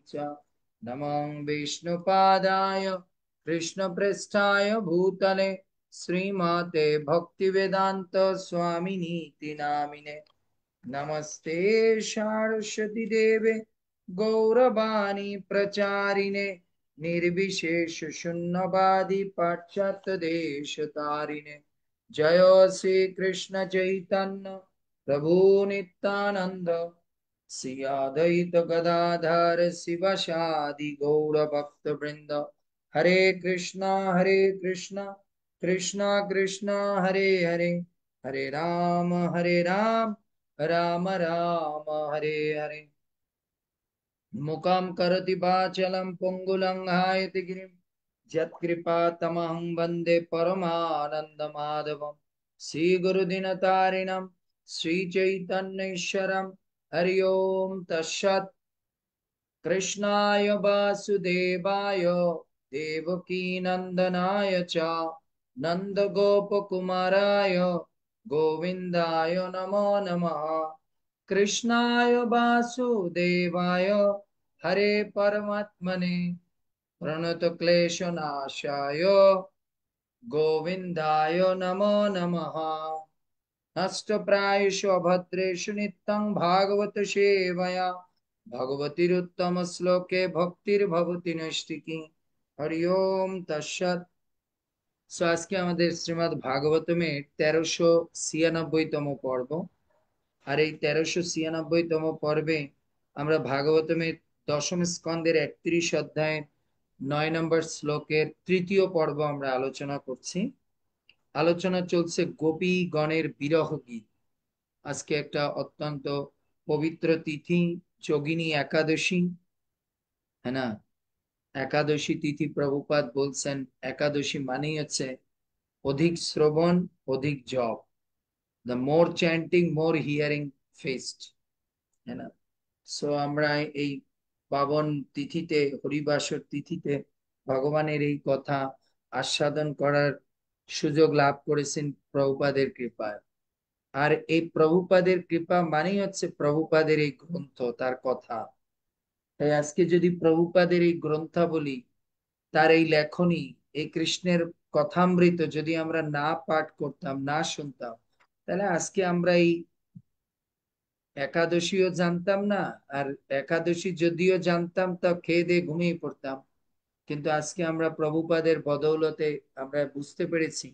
च नमः विष्णुपादाय कृष्णप्रेष्ठाय भूतले श्रीमते भक्तिवेदांत स्वामिनीति नामिने नमस्ते सरस्वती देवे गौरवाणी प्रचारिणे निर्विशेष शून्यवादी पाश्चात्य देश तारिणे जय श्री कृष्ण चैतन्य प्रभु नित्यानंद श्री अद्वैत गदाधर शिवसादि गौर भक्त वृंद हरे कृष्णा कृष्णा कृष्णा हरे हरे हरे राम राम राम हरे हरे मुखं करोति वाचालं पंगुलंघायते गिरिं यत्कृपातमहं वन्दे परमानन्दमाधवं श्रीगुरुदिनतारिणं श्रीचैतन्येश्वरं हरि ओं तत्सत् कृष्णाय वासुदेवाय देवकीनन्दनाय च नन्दगोपकुमाराय गोविन्दाय नमो नमः कृष्णाय वासुदेवाय हरे परमात्मने प्रणतक्लेशनाशाय गोविन्दाय नमो नमः नष्टप्रायेषु अभद्रेषु नित्यं भागवत सेवया भगवतीरुत्तम श्लोके भक्तिर्भवति नैष्टिकी हरि ओम तत्सत् আজকে আমাদের শ্রীমদ্ ভাগবতমের 1396তম পর্ব। আর এই 1396তম পর্বে আমরা ভাগবতমের দশম স্কন্ধের 31 অধ্যায়ের 9 নম্বর শ্লোকের তৃতীয় পর্ব আমরা আলোচনা করছি। আলোচনা চলছে গোপী গণের বিরহ গীত। আজকে একটা অত্যন্ত পবিত্র তিথি, যোগিনী একাদশী, হ্যাঁ না? একাদশী তিথি প্রভুপাদ বলছেন একাদশী মানেই হচ্ছে অধিক শ্রবণ, অধিক জপ। The more chanting more hearing fest, হ্যাঁ না? সো আমরা এই পাবন তিথিতে, হরিবাসর তিথিতে ভগবানের এই কথা আস্বাদন করার সুযোগ লাভ করেছেন প্রভুপাদের কৃপায়। আর এই প্রভুপাদের কৃপা মানেই হচ্ছে প্রভুপাদের এই গ্রন্থ, তার কথা। তাই আজকে যদি প্রভুপাদের এই গ্রন্থাবলী, তার এই লেখনী, এই কৃষ্ণের কথামৃত যদি আমরা না পাঠ করতাম, না শুনতাম, তাহলে আজকে আমরা এই একাদশীও জানতাম না। আর একাদশী যদিও জানতাম তা খেয়ে দিয়ে ঘুমিয়ে পড়তাম। কিন্তু আজকে আমরা প্রভুপাদের বদৌলতে আমরা বুঝতে পেরেছি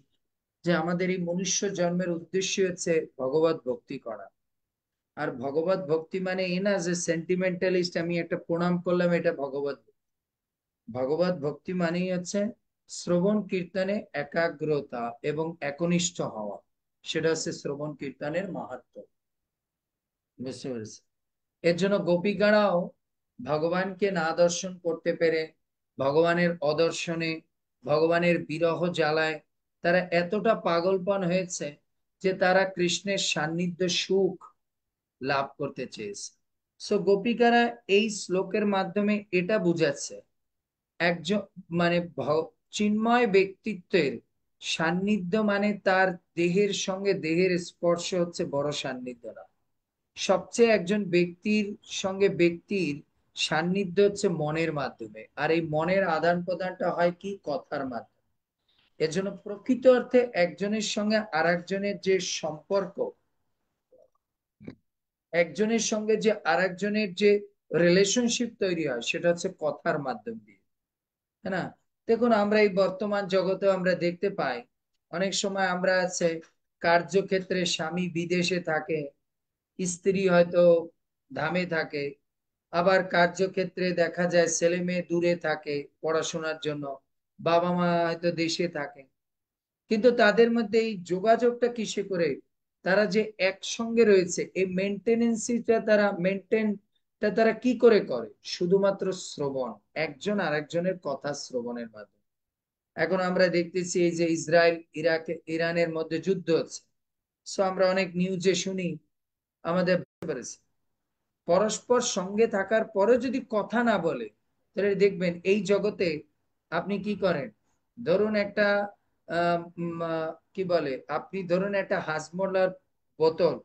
যে আমাদের এই মনুষ্য জন্মের উদ্দেশ্য হচ্ছে ভগবত ভক্তি করা। আর ভগবত ভক্তি মানে এ না যে সেন্টিমেন্টালিস্ট, আমি একটা প্রণাম করলাম, এটা ভগবত। ভগবত ভক্তি মানেই হচ্ছে শ্রবণ কীর্তনে একাগ্রতা এবং একনিষ্ঠ হওয়া। সেটা হচ্ছে শ্রবণ কীর্তনের মাহাত্ম্য। বুঝতে পেরেছি? এর জন্য গোপীগণাও ভগবানকে না দর্শন করতে পেরে, ভগবানের অদর্শনে, ভগবানের বিরহ জ্বালায় তারা এতটা পাগলপন হয়েছে যে তারা কৃষ্ণের সান্নিধ্য সুখ লাভ করতে চেয়েছে। সো গোপিকারা এই শ্লোকের মাধ্যমে এটা বুঝাচ্ছে, একজন মানে চিন্ময় ব্যক্তিত্বের সান্নিধ্য মানে তার দেহের সঙ্গে দেহের স্পর্শ হচ্ছে বড় সান্নিধ্য না। সবচেয়ে একজন ব্যক্তির সঙ্গে ব্যক্তির সান্নিধ্য হচ্ছে মনের মাধ্যমে। আর এই মনের আদান প্রদানটা হয় কি? কথার মাধ্যমে। এজন্য প্রকৃত অর্থে একজনের সঙ্গে আর একজনের যে সম্পর্ক, একজনের সঙ্গে যে আর একজনের যে রিলেশনশিপ তৈরি হয়, সেটা হচ্ছে কথার মাধ্যম দিয়ে, তাই না? দেখুন, আমরা এই বর্তমান জগতে আমরা দেখতে পাই অনেক সময় আমরা আছে কার্যক্ষেত্রে স্বামী বিদেশে থাকে, স্ত্রী হয়তো ধামে থাকে। আবার কার্যক্ষেত্রে দেখা যায় ছেলে মেয়ে দূরে থাকে পড়াশোনার জন্য, বাবা মা হয়তো দেশে থাকে। কিন্তু তাদের মধ্যে এই যোগাযোগটা কিসে করে? তারা যে একসঙ্গে রয়েছে, এই মেনটেনেন্সিটা তারা মেনটেনটা তারা কি করে করে? শুধুমাত্র শ্রবণ, একজন আরেকজনের কথা শ্রবণের মাধ্যমে। এখন আমরা দেখতেছি এই যে ইসরায়েল ইরানের মধ্যে যুদ্ধ হচ্ছে। সো আমরা অনেক নিউজে শুনি, আমাদের পরস্পর সঙ্গে থাকার পরে যদি কথা না বলে, তাহলে দেখবেন এই জগতে আপনি কি করেন? ধরুন একটা কি বলে, আপনি ধরুন একটা হাজমোলার বোতল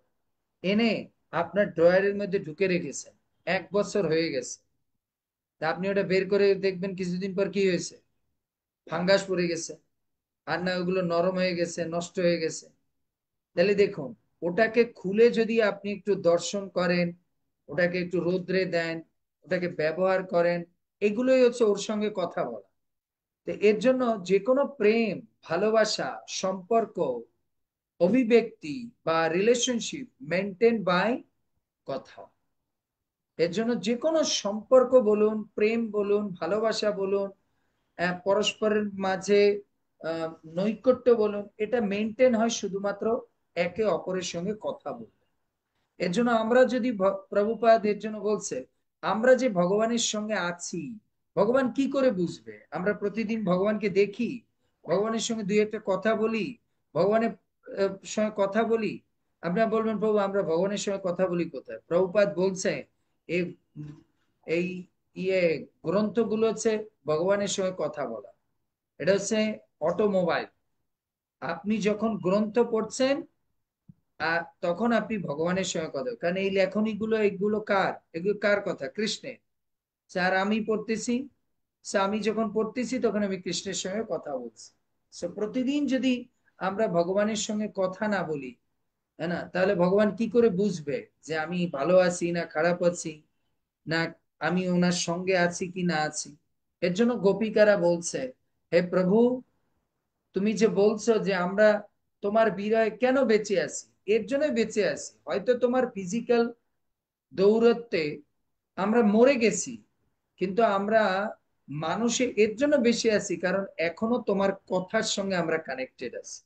এনে আপনার ড্রয়ারের মধ্যে ঢুকে রেখেছেন, 1 বছর হয়ে গেছে। তা আপনি ওটা বের করে দেখবেন কিছুদিন পর কি হয়েছে, ফাঙ্গাস পড়ে গেছে, আর না ওগুলো নরম হয়ে গেছে, নষ্ট হয়ে গেছে। তাহলে দেখুন, ওটাকে খুলে যদি আপনি একটু দর্শন করেন, ওটাকে একটু রোদ্রে দেন, ওটাকে ব্যবহার করেন, এগুলোই হচ্ছে ওর সঙ্গে কথা বলা। তো এর জন্য যে কোনো প্রেম, ভালোবাসা, সম্পর্ক, অভিব্যক্তি বা রিলেশনশিপ মেনটেন বাই কথা। এর জন্য যে কোনো সম্পর্ক বলুন, প্রেম বলুন, ভালোবাসা বলুন, পরস্পরের মাঝে আহ, নৈকট্য বলুন, এটা মেনটেন হয় শুধুমাত্র একে অপরের সঙ্গে কথা বলতে। এর জন্য আমরা যদি প্রভুপাদ এর জন্য বলছে, আমরা যে ভগবানের সঙ্গে আছি, ভগবান কি করে বুঝবে? আমরা প্রতিদিন ভগবানকে দেখি, ভগবানের সঙ্গে দুই একটা কথা বলি, ভগবানের সঙ্গে কথা বলি। আপনারা বলবেন, প্রভু আমরা ভগবানের সঙ্গে কথা বলি কোথায়? প্রভুপাদ বলছে এই এই ইয়ে গ্রন্থগুলো হচ্ছে ভগবানের সঙ্গে কথা বলা। এটা হচ্ছে অটোমোবাইল। আপনি যখন গ্রন্থ পড়ছেন, আর তখন আপনি ভগবানের সঙ্গে কথা, কারণ এই লেখনীগুলো এগুলো কার? এগুলো কার কথা? কৃষ্ণের। স্যার আমি পড়তেছি, আমি যখন পড়তেছি তখন আমি কৃষ্ণের সঙ্গে কথা বলছি। প্রতিদিন যদি আমরা ভগবানের সঙ্গে কথা না বলি, হ্যাঁ না, তাহলে ভগবান কি করে বুঝবে যে আমি ভালো আছি না খারাপ আছি, না আমি ওনার সঙ্গে আছি কি না আছি? এর জন্য গোপিকারা বলছে, হে প্রভু, তুমি যে বলছো যে আমরা তোমার বিরহে কেন বেঁচে আছি, এর জন্য বেঁচে আছি। হয়তো তোমার ফিজিক্যাল দৌরত্বে আমরা মরে গেছি, কিন্তু আমরা মানুষে এর জন্য বেঁচে আছি কারণ এখনো তোমার কথার সঙ্গে আমরা কানেক্টেড আছি,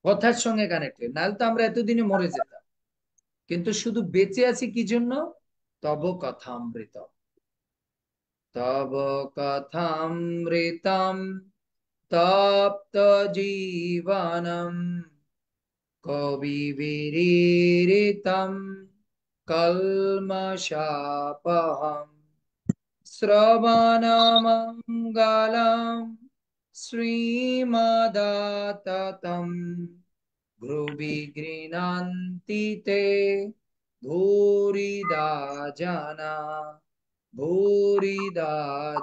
কথার সঙ্গে কানেক্টেড, নাহলে তো আমরা এতদিনে মরে যেতাম। কিন্তু শুধু বেঁচে আছি কি জন্য? তব কথামৃত, তব কথামৃতম তপ্ত জীবনম কবিভিरीरितं কল্মষাপহম শ্রবণমঙ্গলম শ্রীমদাততম ভ্রুবি গৃণন্তি তে ভূরিদা জানা, ভূরিদা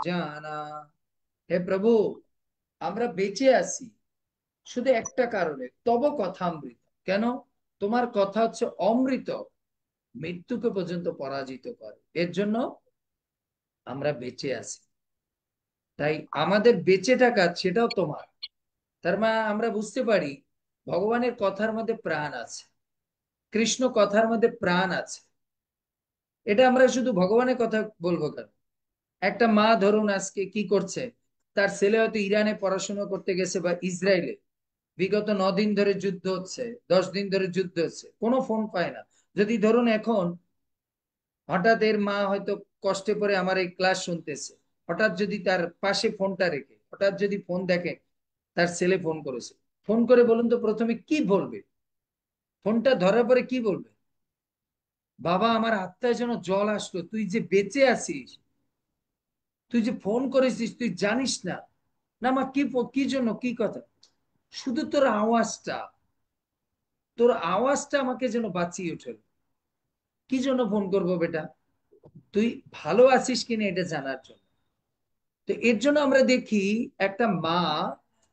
জানা। হে প্রভু, আমরা বেঁচে আছি শুধু একটা কারণে, তব কথামৃত। কেন? তোমার কথা হচ্ছে অমৃত, মৃত্যুকে পর্যন্ত পরাজিত করে। এর জন্য আমরা বেঁচে আছি। তাই আমাদের বেঁচে থাকা সেটাও তোমার। তার মানে আমরা বুঝতে পারি ভগবানের কথার মধ্যে প্রাণ আছে, কৃষ্ণ কথার মধ্যে প্রাণ আছে। এটা আমরা শুধু ভগবানের কথা বলবো কেন? একটা মা ধরুন আজকে কি করছে, তার ছেলে হয়তো ইরানে পড়াশোনা করতে গেছে বা ইসরায়েলে, বিগত 9 দিন ধরে যুদ্ধ হচ্ছে, 10 দিন ধরে যুদ্ধ হচ্ছে, কোনো ফোন পায় না। যদি ধরুন এখন হঠাৎ এর মা হয়তো কষ্টে পড়ে আমার এই ক্লাস শুনতেছে, হঠাৎ যদি তার পাশে ফোনটা রেখে হঠাৎ যদি ফোন দেখে তার ছেলে ফোন করেছে, ফোন করে বলুন তো প্রথমে কি বলবে? ফোনটা ধরার পরে কি বলবে? বাবা আমার আত্মায় যেন জল আসলো, তুই যে বেঁচে আছিস, তুই যে ফোন করেছিস, তুই জানিস না। না মা কি কি জন্য, কি কথা? শুধু তোর আওয়াজটা, তোর আওয়াজটা আমাকে যেন বাঁচিয়ে উঠল। কি জন্য ফোন করবো বেটা? তুই ভালো আছিস কিনা এটা জানার জন্য। তো এর জন্য আমরা দেখি একটা মা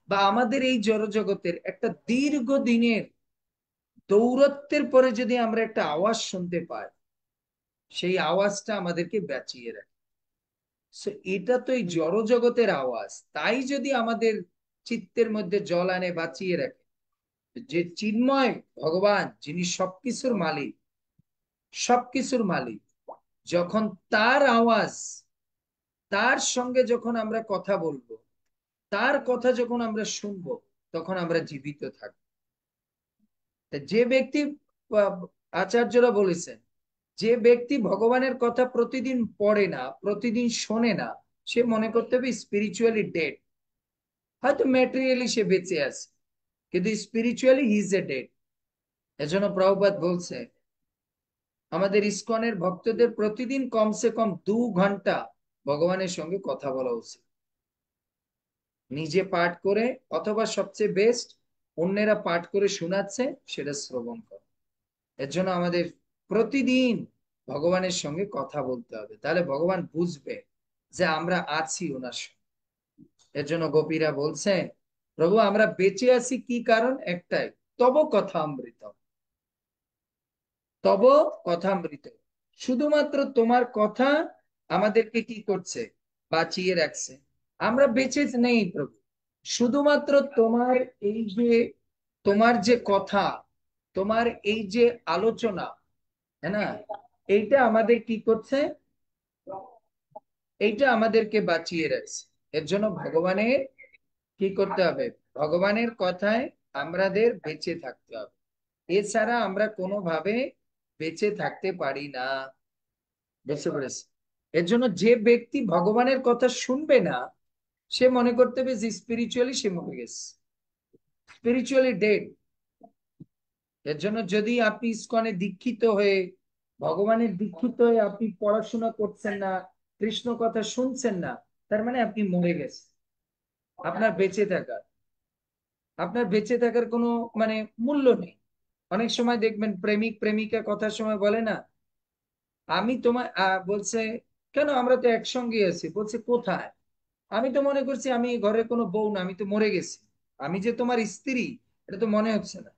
বা আমাদের এই জড়জগতের একটা দীর্ঘদিনের দৌরত্বের পরে যদি আমরা একটা আওয়াজ শুনতে পাই, সেই আওয়াজটা আমাদেরকে বাঁচিয়ে রাখে। এটা তো এই জড়জগতের আওয়াজ, তাই যদি আমাদের চিত্তের মধ্যে জল আনে, বাঁচিয়ে রাখে, যে চিন্ময় ভগবান যিনি সবকিছুর মালিক, সবকিছুর মালিক, যখন তার আওয়াজ, তার সঙ্গে যখন আমরা কথা বলবো, তার কথা যখন আমরা শুনবো, তখন আমরা জীবিত থাকবো। যে ব্যক্তি, আহ, আচার্যরা বলেছেন, যে ব্যক্তি ভগবানের কথা প্রতিদিন পড়ে না, প্রতিদিন শোনে না, সে মনে করতে হবে স্পিরিচুয়ালি ডেড। হয়তো ম্যাটেরিয়ালি সে বেঁচে আছে, কিন্তু spiritually he is a dead. এজন্য প্রভুপাদ বলছে আমাদের ইসকনের ভক্তদের প্রতিদিন কমসে কম 2 ঘন্টা ভগবানের সঙ্গে কথা বলা উচিত, নিজে পাঠ করে, অথবা সবচেয়ে বেস্ট অন্যেরা পাঠ করে শোনাচ্ছে সেটা শ্রবণ কর। এর জন্য আমাদের প্রতিদিন ভগবানের সঙ্গে কথা বলতে হবে, তাহলে ভগবান বুঝবে যে আমরা আছি ওনার সঙ্গে। এর জন্য গোপীরা বলছে, প্রভু আমরা বেঁচে আছি কি কারণ, একটাই, তব কথা অমৃত, তব কথামৃত। শুধুমাত্র তোমার কথা আমাদেরকে কি করছে, বাঁচিয়ে রাখছে। আমরা বেঁচে নেই প্রভু, শুধুমাত্র তোমার এই যে, তোমার যে কথা, তোমার এই যে আলোচনা, হ্যাঁ না, এইটা আমাদের কি করছে, এইটা আমাদেরকে বাঁচিয়ে রাখছে। এর জন্য ভগবানের কি করতে হবে, ভগবানের কথায় আমাদের বেঁচে থাকতে হবে, এছাড়া আমরা কোনোভাবে বেঁচে থাকতে পারি না। বুঝতে পেরেছি? এর জন্য যে ব্যক্তি ভগবানের কথা শুনবে না, সে মনে করতে হবে যে স্পিরিচুয়ালি সে মরে গেছে, স্পিরিচুয়ালি ডেড। এর জন্য যদি আপনি ইসকনে দীক্ষিত হয়ে, ভগবানের দীক্ষিত হয়ে আপনি পড়াশোনা করছেন না, কৃষ্ণ কথা শুনছেন না, তার মানে আপনি মরে গেছেন। আপনার বেঁচে থাকার, আপনার বেঁচে থাকার কোনো মানে মূল্য নেই। অনেক সময় দেখবেন প্রেমিক প্রেমিকা কথার সময় বলে না, আমি তোমার বলছে, কেন আমরা তো একসঙ্গে আছি, বলছে কোথায়, আমি তো মনে করছি আমি ঘরে কোনো বউ না, আমি তো মরে গেছি, আমি যে তোমার স্ত্রী এটা তো মনে হচ্ছে না।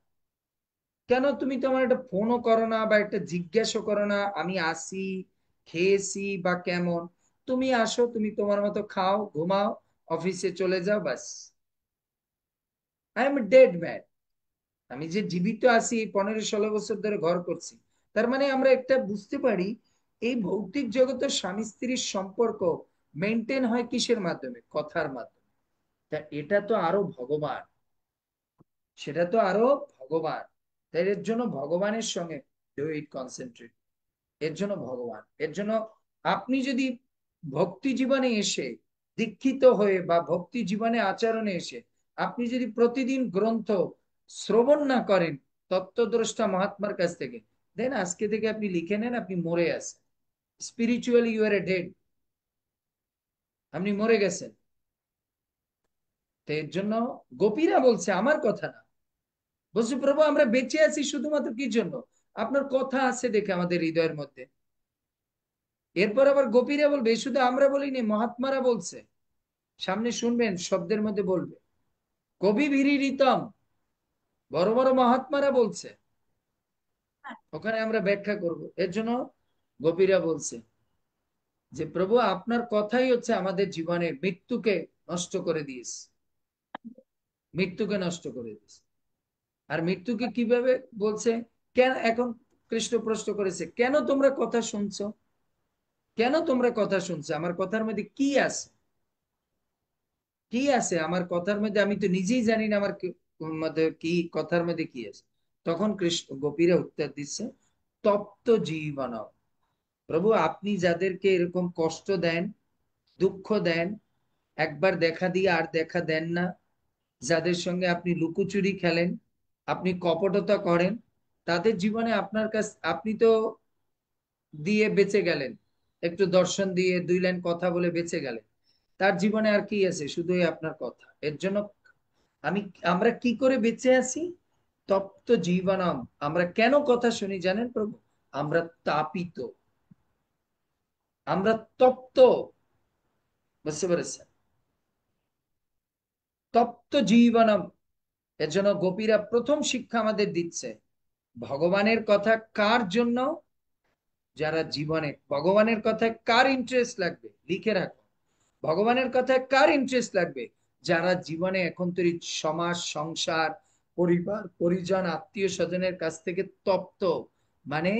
কেন তুমি তো আমার একটা ফোনও করো না বা একটা জিজ্ঞাসা করো না আমি আসি, খেয়েছি বা কেমন। তুমি আসো, তুমি তোমার মতো খাও ঘুমাও, অফিসে চলে যাও, বাস। I am dead man. আমি যে জীবিত আছি, এই 15-16 বছর ধরে ঘর করছি, তার মানে আমরা একটা বুঝতে পারি, এই ভৌতিক জগতের স্বামী স্ত্রীর সম্পর্ক মেনটেন হয় কিসের মাধ্যমে, কথার মাধ্যমে। তা এটা তো আরো ভগবান, সেটা তো আরো ভগবান। তাই এর জন্য ভগবানের সঙ্গে ডু ইট, কনসেন্ট্রেট। এর জন্য ভগবান, এর জন্য আপনি যদি ভক্তি জীবনে এসে, দীক্ষিত হয়ে বা ভক্তি জীবনে আচরণে এসে আপনি যদি প্রতিদিন গ্রন্থ শ্রবণ না করেন তত্ত্বদ্রষ্টা মহাত্মার কাছ থেকে, দেন আজকে থেকে আপনি লিখে নেন আপনি মরে আছেন, spiritually you are a dead, আপনি মরে গেছেন। তো এর জন্য গোপীরা বলছে, আমার কথা না, বলছে প্রভু আমরা বেঁচে আছি শুধুমাত্র কি জন্য, আপনার কথা আছে দেখে আমাদের হৃদয়ের মধ্যে। এরপর আবার গোপীরা বলবে, শুধু আমরা বলিনি, মহাত্মারা বলছে, সামনে শুনবেন শব্দের মধ্যে বলবে, কবি ভিরিরিতম, বড় বড় মহাত্মারা বলছে, ওখানে আমরা ব্যাখ্যা করব। এর জন্য গোপীরা বলছে যে প্রভু আপনার কথাই হচ্ছে আমাদের জীবনে মৃত্যুকে নষ্ট করে দিয়েছে, মৃত্যুকে নষ্ট করে দিয়েছে। আর মৃত্যুকে কিভাবে বলছে, কেন এখন কৃষ্ণ প্রশ্ন করেছে, কেন তোমরা কথা শুনছো, কেন তোমরা কথা শুনছো, আমার কথার মধ্যে কি আছে, কি আছে আমার কথার মধ্যে, আমি তো নিজেই জানি না আমার মধ্যে কি, কথার মধ্যে কি আছে। তখন কৃষ্ণ গোপীরা উত্তর দিচ্ছে, তপ্ত জীবন, প্রভু আপনি যাদেরকে এরকম কষ্ট দেন, দুঃখ দেন, একবার দেখা দিয়ে আর দেখা দেন না, যাদের সঙ্গে আপনি লুকোচুরি খেলেন, আপনি কপটতা করেন, তাদের জীবনে আপনার কাছ, আপনি তো দিয়ে বেঁচে গেলেন, একটু দর্শন দিয়ে 2 লাইন কথা বলে বেঁচে গেলেন, তার জীবনে আর কি আছে, শুধুই আপনার কথা। এর জন্য আমি, আমরা কি করে বেঁচে আছি, তপ্ত জীবনম, আমরা কেন কথা শুনি জানেন প্রভু, আমরা তাপিত, আমরা তপ্ত, বুঝতে পেরেছেন, তপ্ত জীবনম। এর জন্য গোপীরা প্রথম শিক্ষা আমাদের দিচ্ছে, ভগবানের কথা কার জন্য, যারা জীবনে ভগবানের কথায় কার ইন্টারেস্ট লাগবে, লিখে রাখো, ভগবানের কথায় কার ইন্টারেস্ট লাগবে, যারা জীবনে এখন তৈরি সমাজ সংসার পরিবার পরিজন আত্মীয় স্বজনের কাছ থেকে তপ্ত, মানে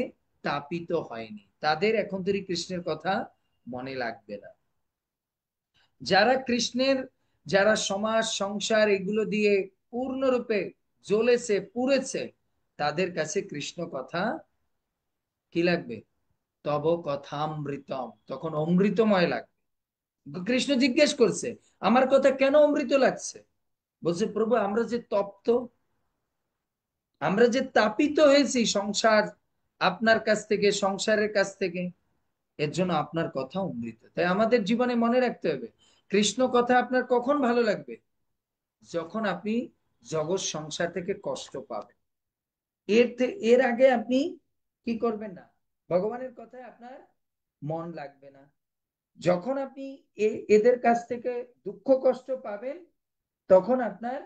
তাপিত হয়নি, তাদের এখন তৈরি কৃষ্ণের কথা মনে লাগবে না। যারা কৃষ্ণের, যারা সমাজ সংসার এগুলো দিয়ে পূর্ণরূপে জ্বলেছে পুড়েছে, তাদের কাছে কৃষ্ণ কথা কি লাগবে, তব কথামৃতম, তখন অমৃতময় লাগবে। কৃষ্ণ জিজ্ঞেস করছে, আমার কথা কেন অমৃত লাগছে, বলছে প্রভু আমরা যে তপ্ত, আমরা যে তাপিত হয়েছি সংসার, আপনার কাছ থেকে, সংসারের কাছ থেকে, এর জন্য আপনার কথা অমৃত। তাই আমাদের জীবনে মনে রাখতে হবে, কৃষ্ণ কথা আপনার কখন ভালো লাগবে, যখন আপনি জগৎ সংসার থেকে কষ্ট পাবেন, এর আগে আপনি কি করবেন না, ভগবানের কথায় আপনার মন লাগবে না। যখন আপনি এদের কাছ থেকে দুঃখ কষ্ট পাবেন, তখন আপনার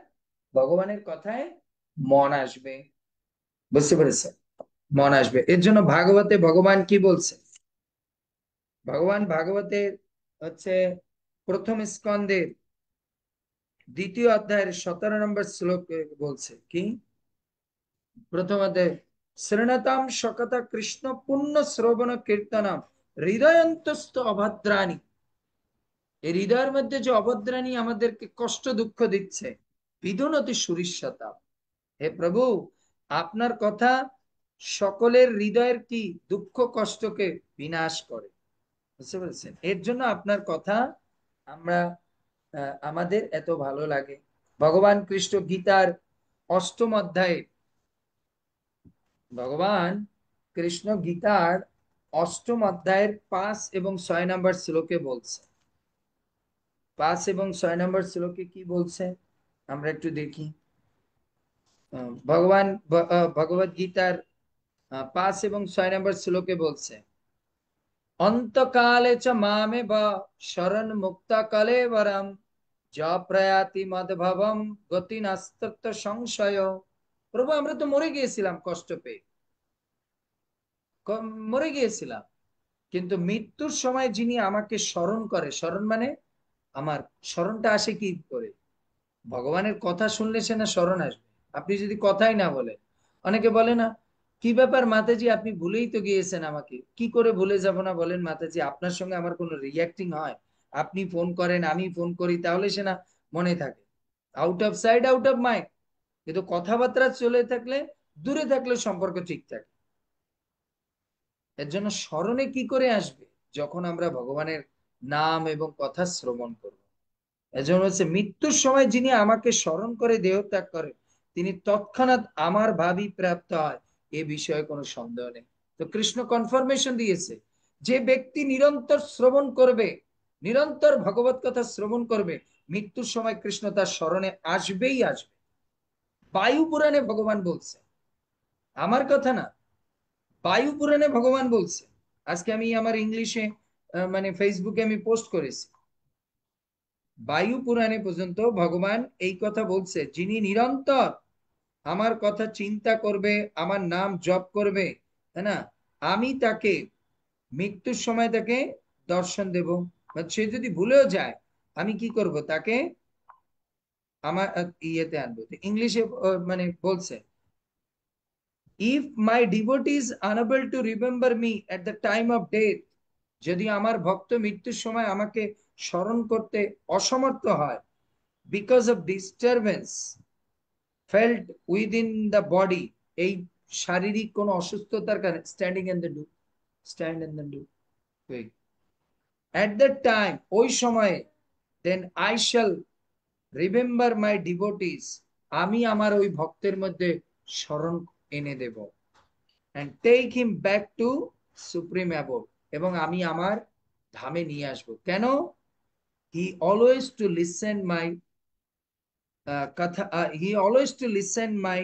ভগবানের কথায় মন আসবে। বুঝতে পেরেছেন? মন আসবে। এর জন্য ভাগবতে ভগবান কি বলছে? ভগবান ভাগবতের হচ্ছে প্রথম স্কন্ধের 2য় অধ্যায়ের 17 নম্বর শ্লোক বলছে কি? প্রথম অধ্যায়, শ্রীণতাম শকতা কৃষ্ণ পুণ্য শ্রবণ কীর্তনম হৃদয়ন্তস্থ অভদ্রাণী। এই হৃদয়ের মধ্যে যে অভদ্রাণী আমাদেরকে কষ্ট দুঃখ দিচ্ছে, বিদুনতি সুরিশ্বতা। হে প্রভু, আপনার কথা সকলের হৃদয়ের কি দুঃখ কষ্টকে বিনাশ করে। বুঝতে পেরেছেন? এর জন্য আপনার কথা আমরা আমাদের এত ভালো লাগে। ভগবান কৃষ্ণ গীতার 8ম অধ্যায়ে, ভগবান কৃষ্ণ গীতার 8ম অধ্যায়ের 5 এবং 6 নম্বর শ্লোকে বলছে। 5 এবং 6 নম্বর শ্লোকে কি বলছে আমরা একটু দেখি। ভগবান ভগবত গীতার 5 এবং 6 নম্বর শ্লোকে বলছে, অন্তকালে চ মামে বা শরণ মুক্ত কলেবরম যা প্রয়াতি মদভবম গতি নাস্তত্ব সংশয়। প্রভু, আমরা তো মরে গিয়েছিলাম কষ্ট পেয়ে, মরে গিয়েছিলাম, কিন্তু মৃত্যুর সময় যিনি আমাকে স্মরণ করে, স্মরণ মানে আমার স্মরণটা আসে কি করে? ভগবানের কথা শুনলে সে না স্মরণ আসবে। আপনি যদি কথাই না বলেন, অনেকে বলে না, কি ব্যাপার মাতাজি, আপনি ভুলেই তো গিয়েছেন আমাকে। কি করে ভুলে যাব না বলেন মাতাজি? আপনার সঙ্গে আমার কোনো রিয়াক্টিং হয়? আপনি ফোন করেন, আমি ফোন করি, তাহলে সে না মনে থাকে। Out of side out of mind. কিন্তু কথাবার্তা চলে থাকলে, দূরে থাকলে সম্পর্ক ঠিক থাকে। এর জন্য স্মরণে কি করে আসবে? যখন আমরা ভগবানের নাম এবং কথা শ্রবণ করব। এজন্য হচ্ছে মৃত্যুর সময় যিনি আমাকে স্মরণ করে দেহ ত্যাগ করে, তিনি তৎক্ষণাৎ আমার ভাবি প্রাপ্ত হয়, এ বিষয়ে কোনো সন্দেহ নেই। তো কৃষ্ণ কনফার্মেশন দিয়েছে, যে ব্যক্তি নিরন্তর শ্রবণ করবে, নিরন্তর ভগবত কথা শ্রবণ করবে, মৃত্যুর সময় কৃষ্ণ তার স্মরণে আসবেই আসবে। বায়ু পুরাণে ভগবান বলছে, আমার কথা না, বায়ু পুরাণে ভগবান বলছে। আজকে আমি আমার ইংলিশে মানে ফেসবুকে আমি পোস্ট করেছি, বায়ু পুরাণে পর্যন্ত ভগবান এই কথা বলছে, যিনি নিরন্তর আমার কথা চিন্তা করবে, আমার নাম জপ করবে, তাই না, আমি তাকে মৃত্যুর সময় তাকে দর্শন দেব। সে যদি ভুলেও যায়, আমি কি করব? তাকে আমার ইয়েতে আনবো। ইংলিশে মানে বলছে, if my devotee is unable to remember me at the time of death, যদি আমার ভক্ত মৃত্যুর সময় আমাকে স্মরণ করতে অসমর্থ হয়, because of disturbance felt within the body, এই শারীরিক কোন অসুস্থতার কারণে, standing in the do, stand in the do, at the time, ওই সময়ে, then I shall remember my devotees, আমি আমার ওই ভক্তের মধ্যে স্মরণ এনে দেব, and take him back to supreme abode, এবং আমি আমার ধামে নিয়ে আসবো। কেন? he always to listen my কথা, he always to listen my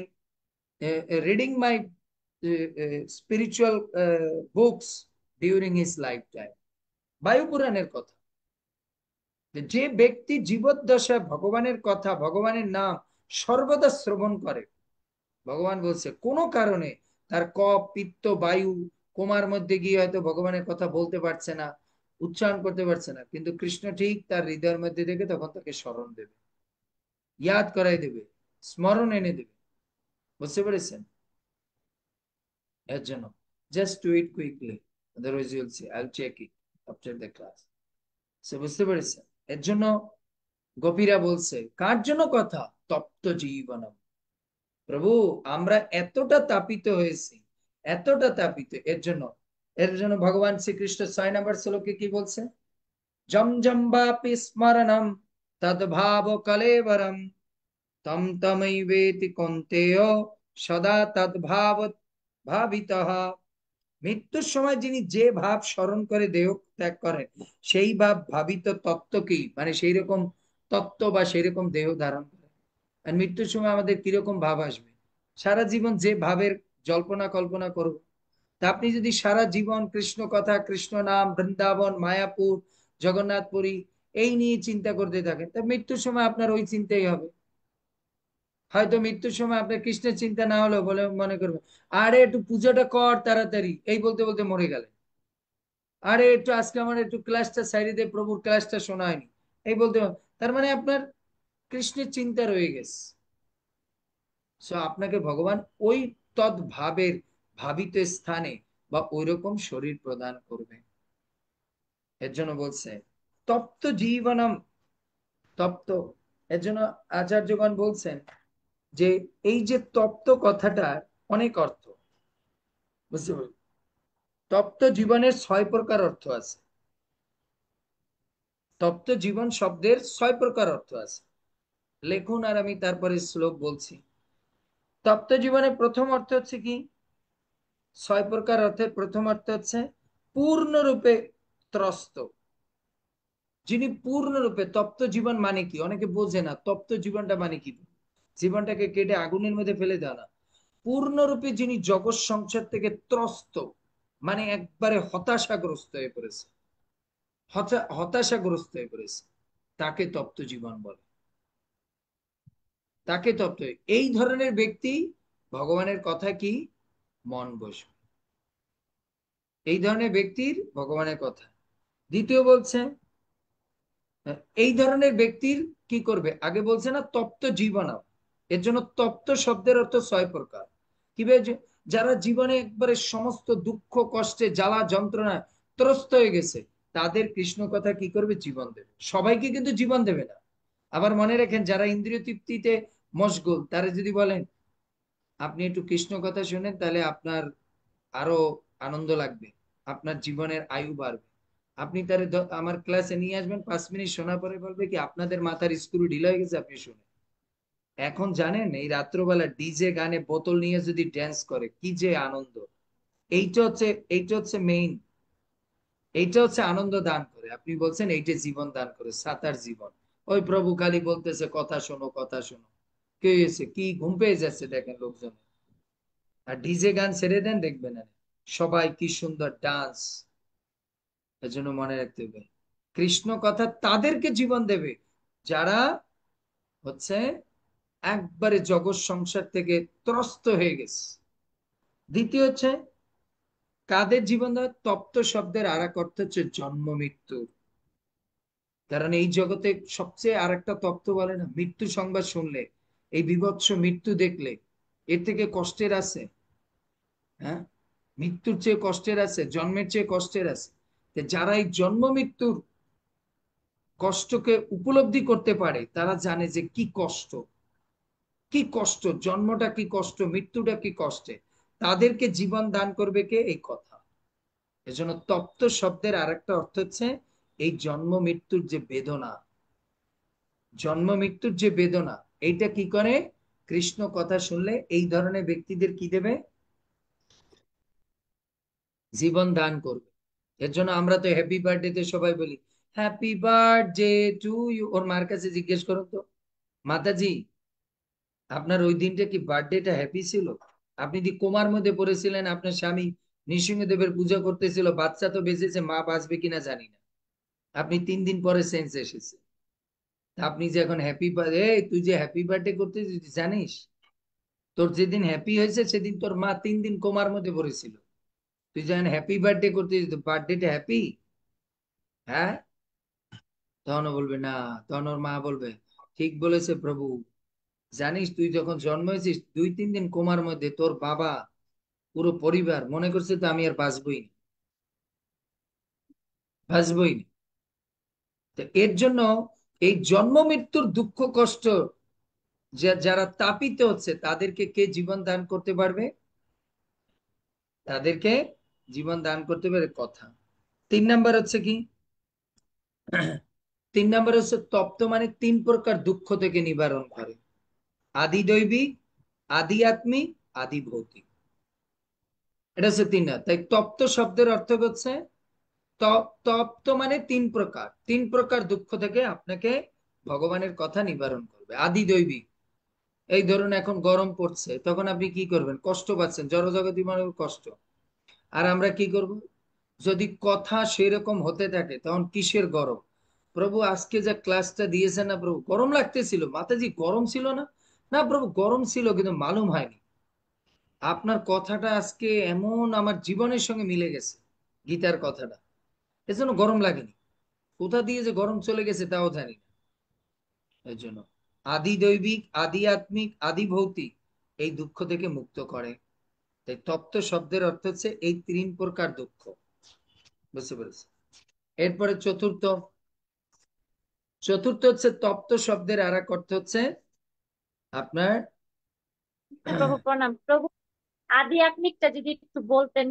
reading my spiritual books during his lifetime. বায়ু পুরাণের কথা, যে ব্যক্তি জীবদ্দশায় ভগবানের কথা, ভগবানের নাম সর্বদা শ্রবণ করে, ভগবান বলছে কোনো কারণে তার কফ পিত্ত বায়ু কোমার মধ্যে গিয়ে হয়তো ভগবানের কথা বলতে পারছে না, উচ্চারণ করতে পারছে না, কিন্তু কৃষ্ণ ঠিক তার হৃদয়ের মধ্যে দেখে তখন তাকে স্মরণ দেবে, ইয়াদ করাই দেবে, স্মরণ এনে দেবে। বুঝতে পেরেছেন? এর জন্য just do it quickly, otherwise you will see I will check it after the class. So বুঝতে পেরেছেন? এর জন্য গোপীরা বলছে, কার জন্য কথা? তপ্ত জীবনম। প্রভু, আমরা এতটা তাপিত হয়েছি, এতটা তাপিত, এর জন্য ভগবান শ্রীকৃষ্ণ 6 নম্বর শ্লোকে কি বলছে? জম জম বাপি স্মরণম তদ্ভাব কলেবরম তম তমৈবেতি কন্তেয় সদা তদ্ভাব ভাবিতঃ। মৃত্যুর সময় যিনি যে ভাব স্মরণ করে দেহ ত্যাগ করেন, সেই ভাব ভাবিত তত্ত্ব কি, মানে সেই রকম তত্ত্ব বা সেই রকম দেহ ধারণ করে। আর মৃত্যুর সময় আমাদের কিরকম ভাব আসবে? সারা জীবন যে ভাবের জল্পনা কল্পনা করব, তা আপনি যদি সারা জীবন কৃষ্ণ কথা, কৃষ্ণ নাম, বৃন্দাবন, মায়াপুর, জগন্নাথপুরী এই নিয়ে চিন্তা করতে থাকেন, তা মৃত্যুর সময় আপনার ওই চিন্তাই হবে। হয়তো মৃত্যুর সময় আপনার কৃষ্ণের চিন্তা না হলেও বলে মনে করবেন, আরে একটু পুজোটা কর তাড়াতাড়ি, এই বলতে বলতে মরে গেলেন। আরে একটু আজকে আমার একটু ক্লাসটা সাইডে দিয়ে, প্রভুর ক্লাসটা শোনা হয়নি, এই বলতে তার মানে আপনার কৃষ্ণের চিন্তা রয়ে গেছে। সো আপনাকে ভগবান ওই তদ্ভাবের ভাবিত স্থানে বা ওইরকম শরীর প্রদান করবে। এর জন্য বলছে তপ্ত জীবনম, তপ্ত। এর জন্য আচার্যগণ বলছেন যে এই যে তপ্ত কথাটার অনেক অর্থ, বুঝতে পারবেন। তপ্ত জীবনের 6 প্রকার অর্থ আছে। তপ্ত জীবন শব্দের 6 প্রকার অর্থ আছে। লেখুন আর আমি তারপরে শ্লোক বলছি। তপ্ত জীবনের প্রথম অর্থ হচ্ছে কি, 6 প্রকার অর্থের প্রথম অর্থ হচ্ছে পূর্ণরূপে ত্রস্ত। যিনি পূর্ণরূপে, তপ্ত জীবন মানে কি অনেকে বোঝে না, তপ্ত জীবনটা মানে কি, জীবনটাকে কেটে আগুনের মধ্যে ফেলে দেওয়া না। পূর্ণরূপে যিনি জগৎ সংসার থেকে ত্রস্ত, মানে একবারে হতাশাগ্রস্ত হয়ে পড়েছে, হতাশাগ্রস্ত হয়ে পড়েছে, তাকে তপ্ত জীবন বলে। তাকে তপ্ত, এই ধরনের ব্যক্তি ভগবানের কথা কি মন বসবে, এই ধরনের ব্যক্তির ভগবানের কথা। দ্বিতীয় বলছে এই ধরনের ব্যক্তির কি করবে, আগে বলছে না তপ্ত জীবন, এর জন্য তপ্ত শব্দের অর্থ 6 প্রকার। কিভাবে যারা জীবনে একবারে সমস্ত দুঃখ কষ্টে জ্বালা যন্ত্রণায় ত্রস্ত হয়ে গেছে, তাদের কৃষ্ণ কথা কি করবে, জীবন দেবে। সবাইকে কিন্তু জীবন দেবে না। আবার মনে রাখেন, যারা ইন্দ্রিয় তৃপ্তিতে মশগুল, তারা যদি বলেন আপনি একটু কৃষ্ণ কথা শুনেন, তাহলে আপনার আরো আনন্দ লাগবে, আপনার জীবনের আয়ু বাড়বে। আপনি তার আমার ক্লাসে নিয়ে আসবেন, 5 মিনিট শোনার পরে বলবে কি আপনাদের মাথার স্ক্রু ঢিলা হয়ে গেছে, আপনি শুনে। এখন জানেন এই রাত্রবেলা ডিজে গানে বোতল নিয়ে যদি ড্যান্স করে কি যে আনন্দ। এইটা হচ্ছে, এইটা হচ্ছে মেইন, এইটা হচ্ছে আনন্দ দান করে। আপনি বলছেন এইটা জীবন দান করে, সাতার জীবন। ওই প্রভু খালি বলতেছে কথা শোনো কথা শোনো, কে হয়েছে কি ঘুম পেয়ে যাচ্ছে দেখেন লোকজন। আর ডিজে গান ছেড়ে দেন, দেখবেন না সবাই কি সুন্দর ডান্স। এজন্য মনে রাখতে হবে, কৃষ্ণ কথা তাদেরকে জীবন দেবে যারা হচ্ছে একবারে জগৎ সংসার থেকে ত্রস্ত হয়ে গেছে। দ্বিতীয় হচ্ছে কাদের জীবন দেবে, তপ্ত শব্দের আর এক অর্থ হচ্ছে জন্ম মৃত্যু। কারণ এই জগতে সবচেয়ে আর একটা তপ্ত বলে না, মৃত্যু সংবাদ শুনলে, এই বিভৎস মৃত্যু দেখলে এর থেকে কষ্টের আছে? হ্যাঁ, মৃত্যুর চেয়ে কষ্টের আছে, জন্মের চেয়ে কষ্টের আছে। যারা এই জন্ম মৃত্যুর কষ্টকে উপলব্ধি করতে পারে, তারা জানে যে কি কষ্ট, কি কষ্ট জন্মটা, কি কষ্ট মৃত্যুটা, কি কষ্টে। তাদেরকে জীবন দান করবে কে, এই কথা। এজন্য তপ্ত শব্দের আরেকটা অর্থ হচ্ছে এই জন্ম মৃত্যুর যে বেদনা, জন্ম মৃত্যুর যে বেদনা, এইটা কি করে, কৃষ্ণ কথা শুনলে এই ধরনের ব্যক্তিদের কি দেবে, জীবন দান করবে। এর জন্য আমরা তো হ্যাপি বার্থডে তে সবাই বলি হ্যাপি বার্থডে টু ইউ। ওর মার কাছে জিজ্ঞেস করো তো, মাতাজি আপনার ওই দিনটা কি বার্থডেটা হ্যাপি ছিল? আপনি কি কোমার মধ্যে পড়েছিলেন, আপনার স্বামী নৃসিংহদেবের পূজা করতেছিল, বাচ্চা তো বেঁচেছে, মা বাঁচবে কিনা জানি না, আপনি 3 দিন পরে সেন্স এসেছে। তা আপনি যে এখন হ্যাপি বার্থডে, তুই যে হ্যাপি বার্থডে করতে জানিস, তোর যেদিন হ্যাপি হয়েছে সেদিন তোর মা 3 দিন কোমার মধ্যে পড়েছিল। তুই যখন হ্যাপি বার্থডে করতে, বার্থডেটা হ্যাপি? হ্যাঁ, তখন ও বলবে না, তখন ওর মা বলবে ঠিক বলেছে প্রভু, জানিস তুই যখন জন্ম হয়েছিস 2-3 দিন কোমার মধ্যে তোর বাবা পুরো পরিবার মনে করছে তো আমি আর বাঁচবই না, বাঁচবই না। তো এর জন্য এই জন্ম মৃত্যুর দুঃখ কষ্ট যারা তাপিত হচ্ছে, তাদেরকে কে জীবন দান করতে পারবে, তাদেরকে জীবন দান করতে পারে কথা। 3 নাম্বার হচ্ছে কি, 3 নাম্বার হচ্ছে তপ্ত মানে 3 প্রকার দুঃখ থেকে নিবারণ করে, আদি দৈবিক, আদি আত্মিক, আদি ভৌতিক। এটা হচ্ছে 3 না। তাই তপ্ত শব্দের অর্থ হচ্ছে তপ্ত মানে 3 প্রকার, 3 প্রকার দুঃখ থেকে আপনাকে ভগবানের কথা নিবারণ করবে। আদি দৈবিক, এই ধরুন এখন গরম পড়ছে, তখন আপনি কি করবেন, কষ্ট পাচ্ছেন, জড়জগতি মানে কষ্ট। আর আমরা কি করব? যদি কথা সেরকম হতে থাকে তখন কিসের গরম? প্রভু আজকে যা ক্লাসটা দিয়েছে না প্রভু, গরম লাগতেছিল, মাতাজি গরম ছিল না? না প্রভু গরম ছিল, কিন্তু মালুম হয়নি। আপনার কথাটা আজকে এমন আমার জীবনের সঙ্গে মিলে গেছে, গীতার কথাটা, এজন্য গরম লাগেনি। কোথা দিয়ে যে গরম চলে গেছে তাও জানি না। এর জন্য আদি দৈবিক, আদি আত্মিক, আদি ভৌতিক এই দুঃখ থেকে মুক্ত করে। তাই তত্ত্ব শব্দের অর্থ হচ্ছে এই তিন প্রকার দুঃখ। বুঝতে পেরেছি? এরপরে চতুর্থ, চতুর্থ হচ্ছে তত্ত্ব শব্দের আর এক অর্থ হচ্ছে আপনার প্রভু প্রণাম প্রভু। আধ্যাত্মিকটা যদি একটু বলতেন।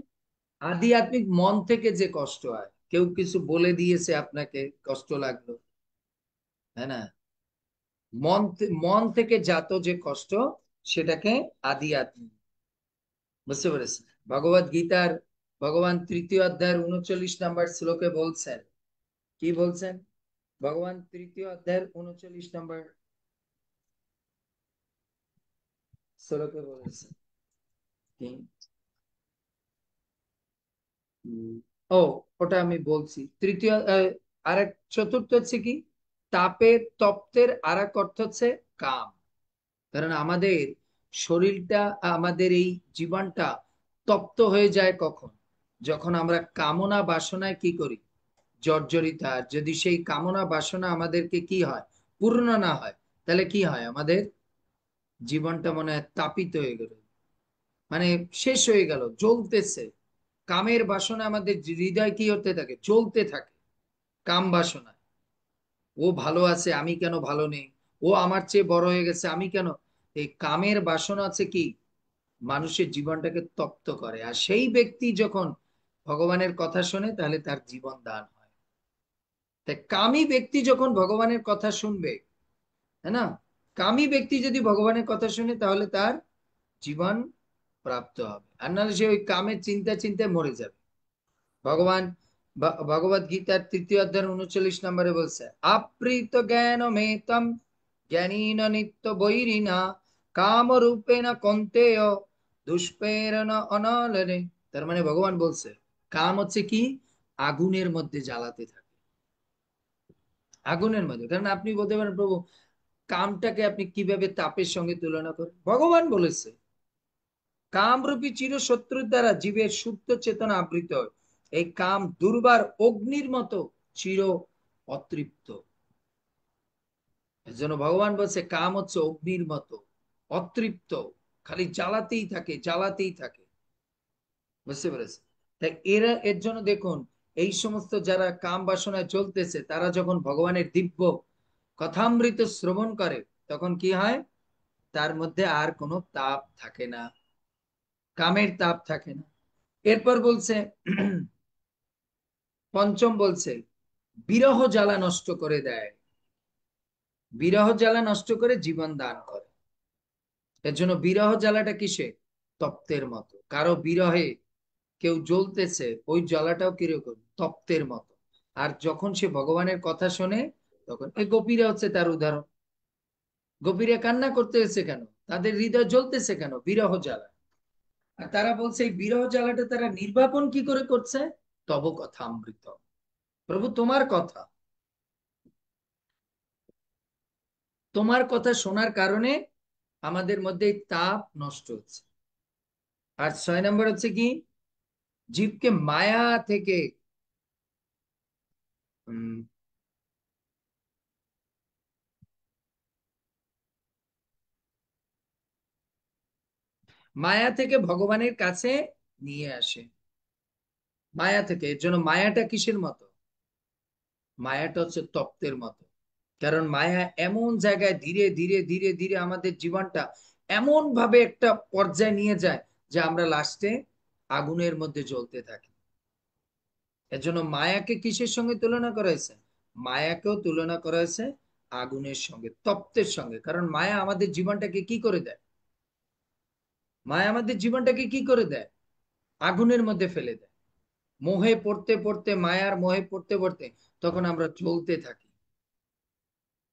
আধ্যাত্মিক, মন থেকে যে কষ্ট হয়, কেউ কিছু বলে দিয়েছে আপনাকে, কষ্ট লাগলো, তাই না? মন থেকে জাত যে কষ্ট, সেটাকে আধ্যাত্মিক। বুঝতে পেরেছেন? ভগবত গীতার ভগবান তৃতীয় অধ্যায়ের 39 নম্বর শ্লোকে বলছেন, কি বলছেন? ভগবান তৃতীয় অধ্যায়ের 39 নম্বর শ্লোকে বলেছেন কি? উম, ও, ওটা আমি বলছি। তৃতীয় আরেক চতুর্থ হচ্ছে কি? তাপের, তপ্তের আরেক অর্থ হচ্ছে কাম। কারণ আমাদের শরীরটা, আমাদের এই জীবনটা তপ্ত হয়ে যায় কখন? যখন আমরা কামনা বাসনায় কি করি? জর্জরিত। আর যদি সেই কামনা বাসনা আমাদেরকে কি হয়, পূর্ণ না হয়, তাহলে কি হয়? আমাদের জীবনটা মনে হয় তাপিত হয়ে গেল, মানে শেষ হয়ে গেল, জ্বলতেছে। কামের বাসনা আমাদের হৃদয় কি হতে থাকে? জ্বলতে থাকে কাম বাসনা। ও ভালো আছে, আমি কেন ভালো নেই? ও আমার চেয়ে বড় হয়ে গেছে, আমি কেন? এই কামের বাসনা আছে কি, মানুষের জীবনটাকে তপ্ত করে। আর সেই ব্যক্তি যখন ভগবানের কথা শোনে, তাহলে তার জীবন দান হয়। তাই কামী ব্যক্তি যখন ভগবানের কথা শুনবে, তাই না, কামী ব্যক্তি যদি ভগবানের কথা শুনে, তাহলে তার জীবন প্রাপ্ত হবে। আর নাহলে সে ওই কামের চিন্তা চিন্তায় মরে যাবে। ভগবান ভগবত গীতার তৃতীয় অধ্যায়ের 39 নম্বরে বলছে, আপ্রীত জ্ঞান মেতম জ্ঞানীন নিত্য বৈরিনা কাম রূপেণ কন্তেয় দুষ্পেরণ অনলনে। তার মানে ভগবান বলছে, কাম হচ্ছে কি? আগুনের মধ্যে জ্বালাতে থাকে, আগুনের মধ্যে। কারণ আপনি বলতে পারেন, প্রভু কামটাকে আপনি কিভাবে তাপের সঙ্গে তুলনা করেন? ভগবান বলেছে, কামরূপী চির শত্রুর দ্বারা জীবের সুপ্ত চেতনা আবৃত হয়। এই কাম দুর্বার অগ্নির মতো চির অতৃপ্ত। এর জন্য ভগবান বলছে, কাম হচ্ছে অগ্নির মতো অতৃপ্ত, খালি জ্বালাতেই থাকে, জ্বালাতেই থাকে। বুঝতে পেরেছে? তাই এরা, এর জন্য দেখুন, এই সমস্ত যারা কাম বাসনায় চলতেছে, তারা যখন ভগবানের দিব্য কথামৃত শ্রবণ করে, তখন কি হয়? তার মধ্যে আর কোনো তাপ থাকে না, কামের তাপ থাকে না। এরপর বলছে, পঞ্চম বলছে, বিরহ জ্বালা নষ্ট করে দেয়, বিরহ জ্বালা নষ্ট করে জীবন দান করে। এর জন্য বিরহ জ্বালাটা কিসে? তপ্তের মতো। কারো বিরহে কেউ জ্বলতেছে, ওই জ্বালাটাও কিরকম? তপ্তের মতো। আর যখন সে ভগবানের কথা শোনে, তখন এই গোপীরা হচ্ছে তার উদাহরণ। গোপীরা কান্না করতেছে কেন? তাদের হৃদয় জ্বলতেছে কেন? বিরহ জ্বালা। আর তারা বলছে, এই বিরহ জ্বালাটা তারা নির্বাপন কি করে করছে? তব কথা অমৃত, প্রভু তোমার কথা, তোমার কথা শোনার কারণে আমাদের মধ্যে এই তাপ নষ্ট হচ্ছে। আর 6 নম্বর হচ্ছে কি? জীবকে মায়া থেকে, উম, মায়া থেকে ভগবানের কাছে নিয়ে আসে। মায়া থেকে, এর জন্য মায়াটা কিসের মতো? মায়াটা হচ্ছে তপ্তের মতো। কারণ মায়া এমন জায়গায় ধীরে ধীরে ধীরে ধীরে আমাদের জীবনটা এমন ভাবে একটা পর্যায়ে নিয়ে যায়, যে আমরা লাস্টে আগুনের মধ্যে জ্বলতে থাকি। এর জন্য মায়াকে কিসের সঙ্গে তুলনা করা হয়েছে? মায়াকেও তুলনা করা হয়েছে আগুনের সঙ্গে, তপ্তের সঙ্গে। কারণ মায়া আমাদের জীবনটাকে কি করে দেয়? মায়া আমাদের জীবনটাকে কি করে দেয়? আগুনের মধ্যে ফেলে দেয়। মোহে পড়তে পড়তে, মায়ার মোহে পড়তে পড়তে, তখন আমরা জ্বলতে থাকি,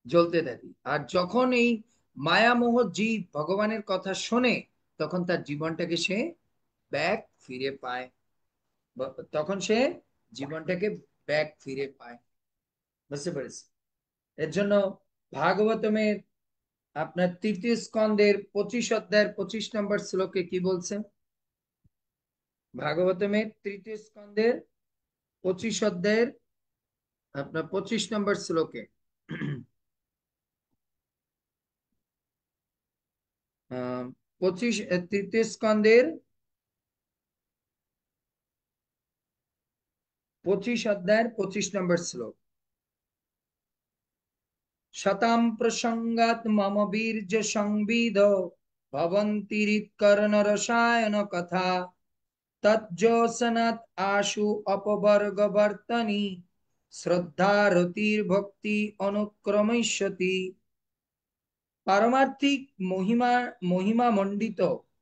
জ্বলতে থাকি। আর যখন এই মায়ামোহ জীব ভগবানের কথা শোনে, তখন তার জীবনটাকে সে ব্যাক ফিরে পায়। তখন সে জীবনটাকে ব্যাক ফিরে পায়। বুঝতে পেরেছি? এর জন্য ভাগবতমের আপনার তৃতীয় স্কন্ধের 25 অধ্যায়ের 25 নম্বর শ্লোকে কি বলছে? ভাগবতমের তৃতীয় স্কন্ধের 25 অধ্যায়ের আপনার 25 নম্বর শ্লোকে আহ তৃতীয় স্কন্ধের 25 অধ্যায়ের 25 নম্বর শ্লোক। শতাম প্রসঙ্গাত মম বীর্য সংবিদ ভবন্তিরিৎকর্ণ রসায়ন কথা তজ্জোসনাত আশু অপবর্গবর্তনি শ্রদ্ধা রতির ভক্তি অনুক্রমষ্যতি। পারমার্থিক মহিমা মহিমা মণ্ডিত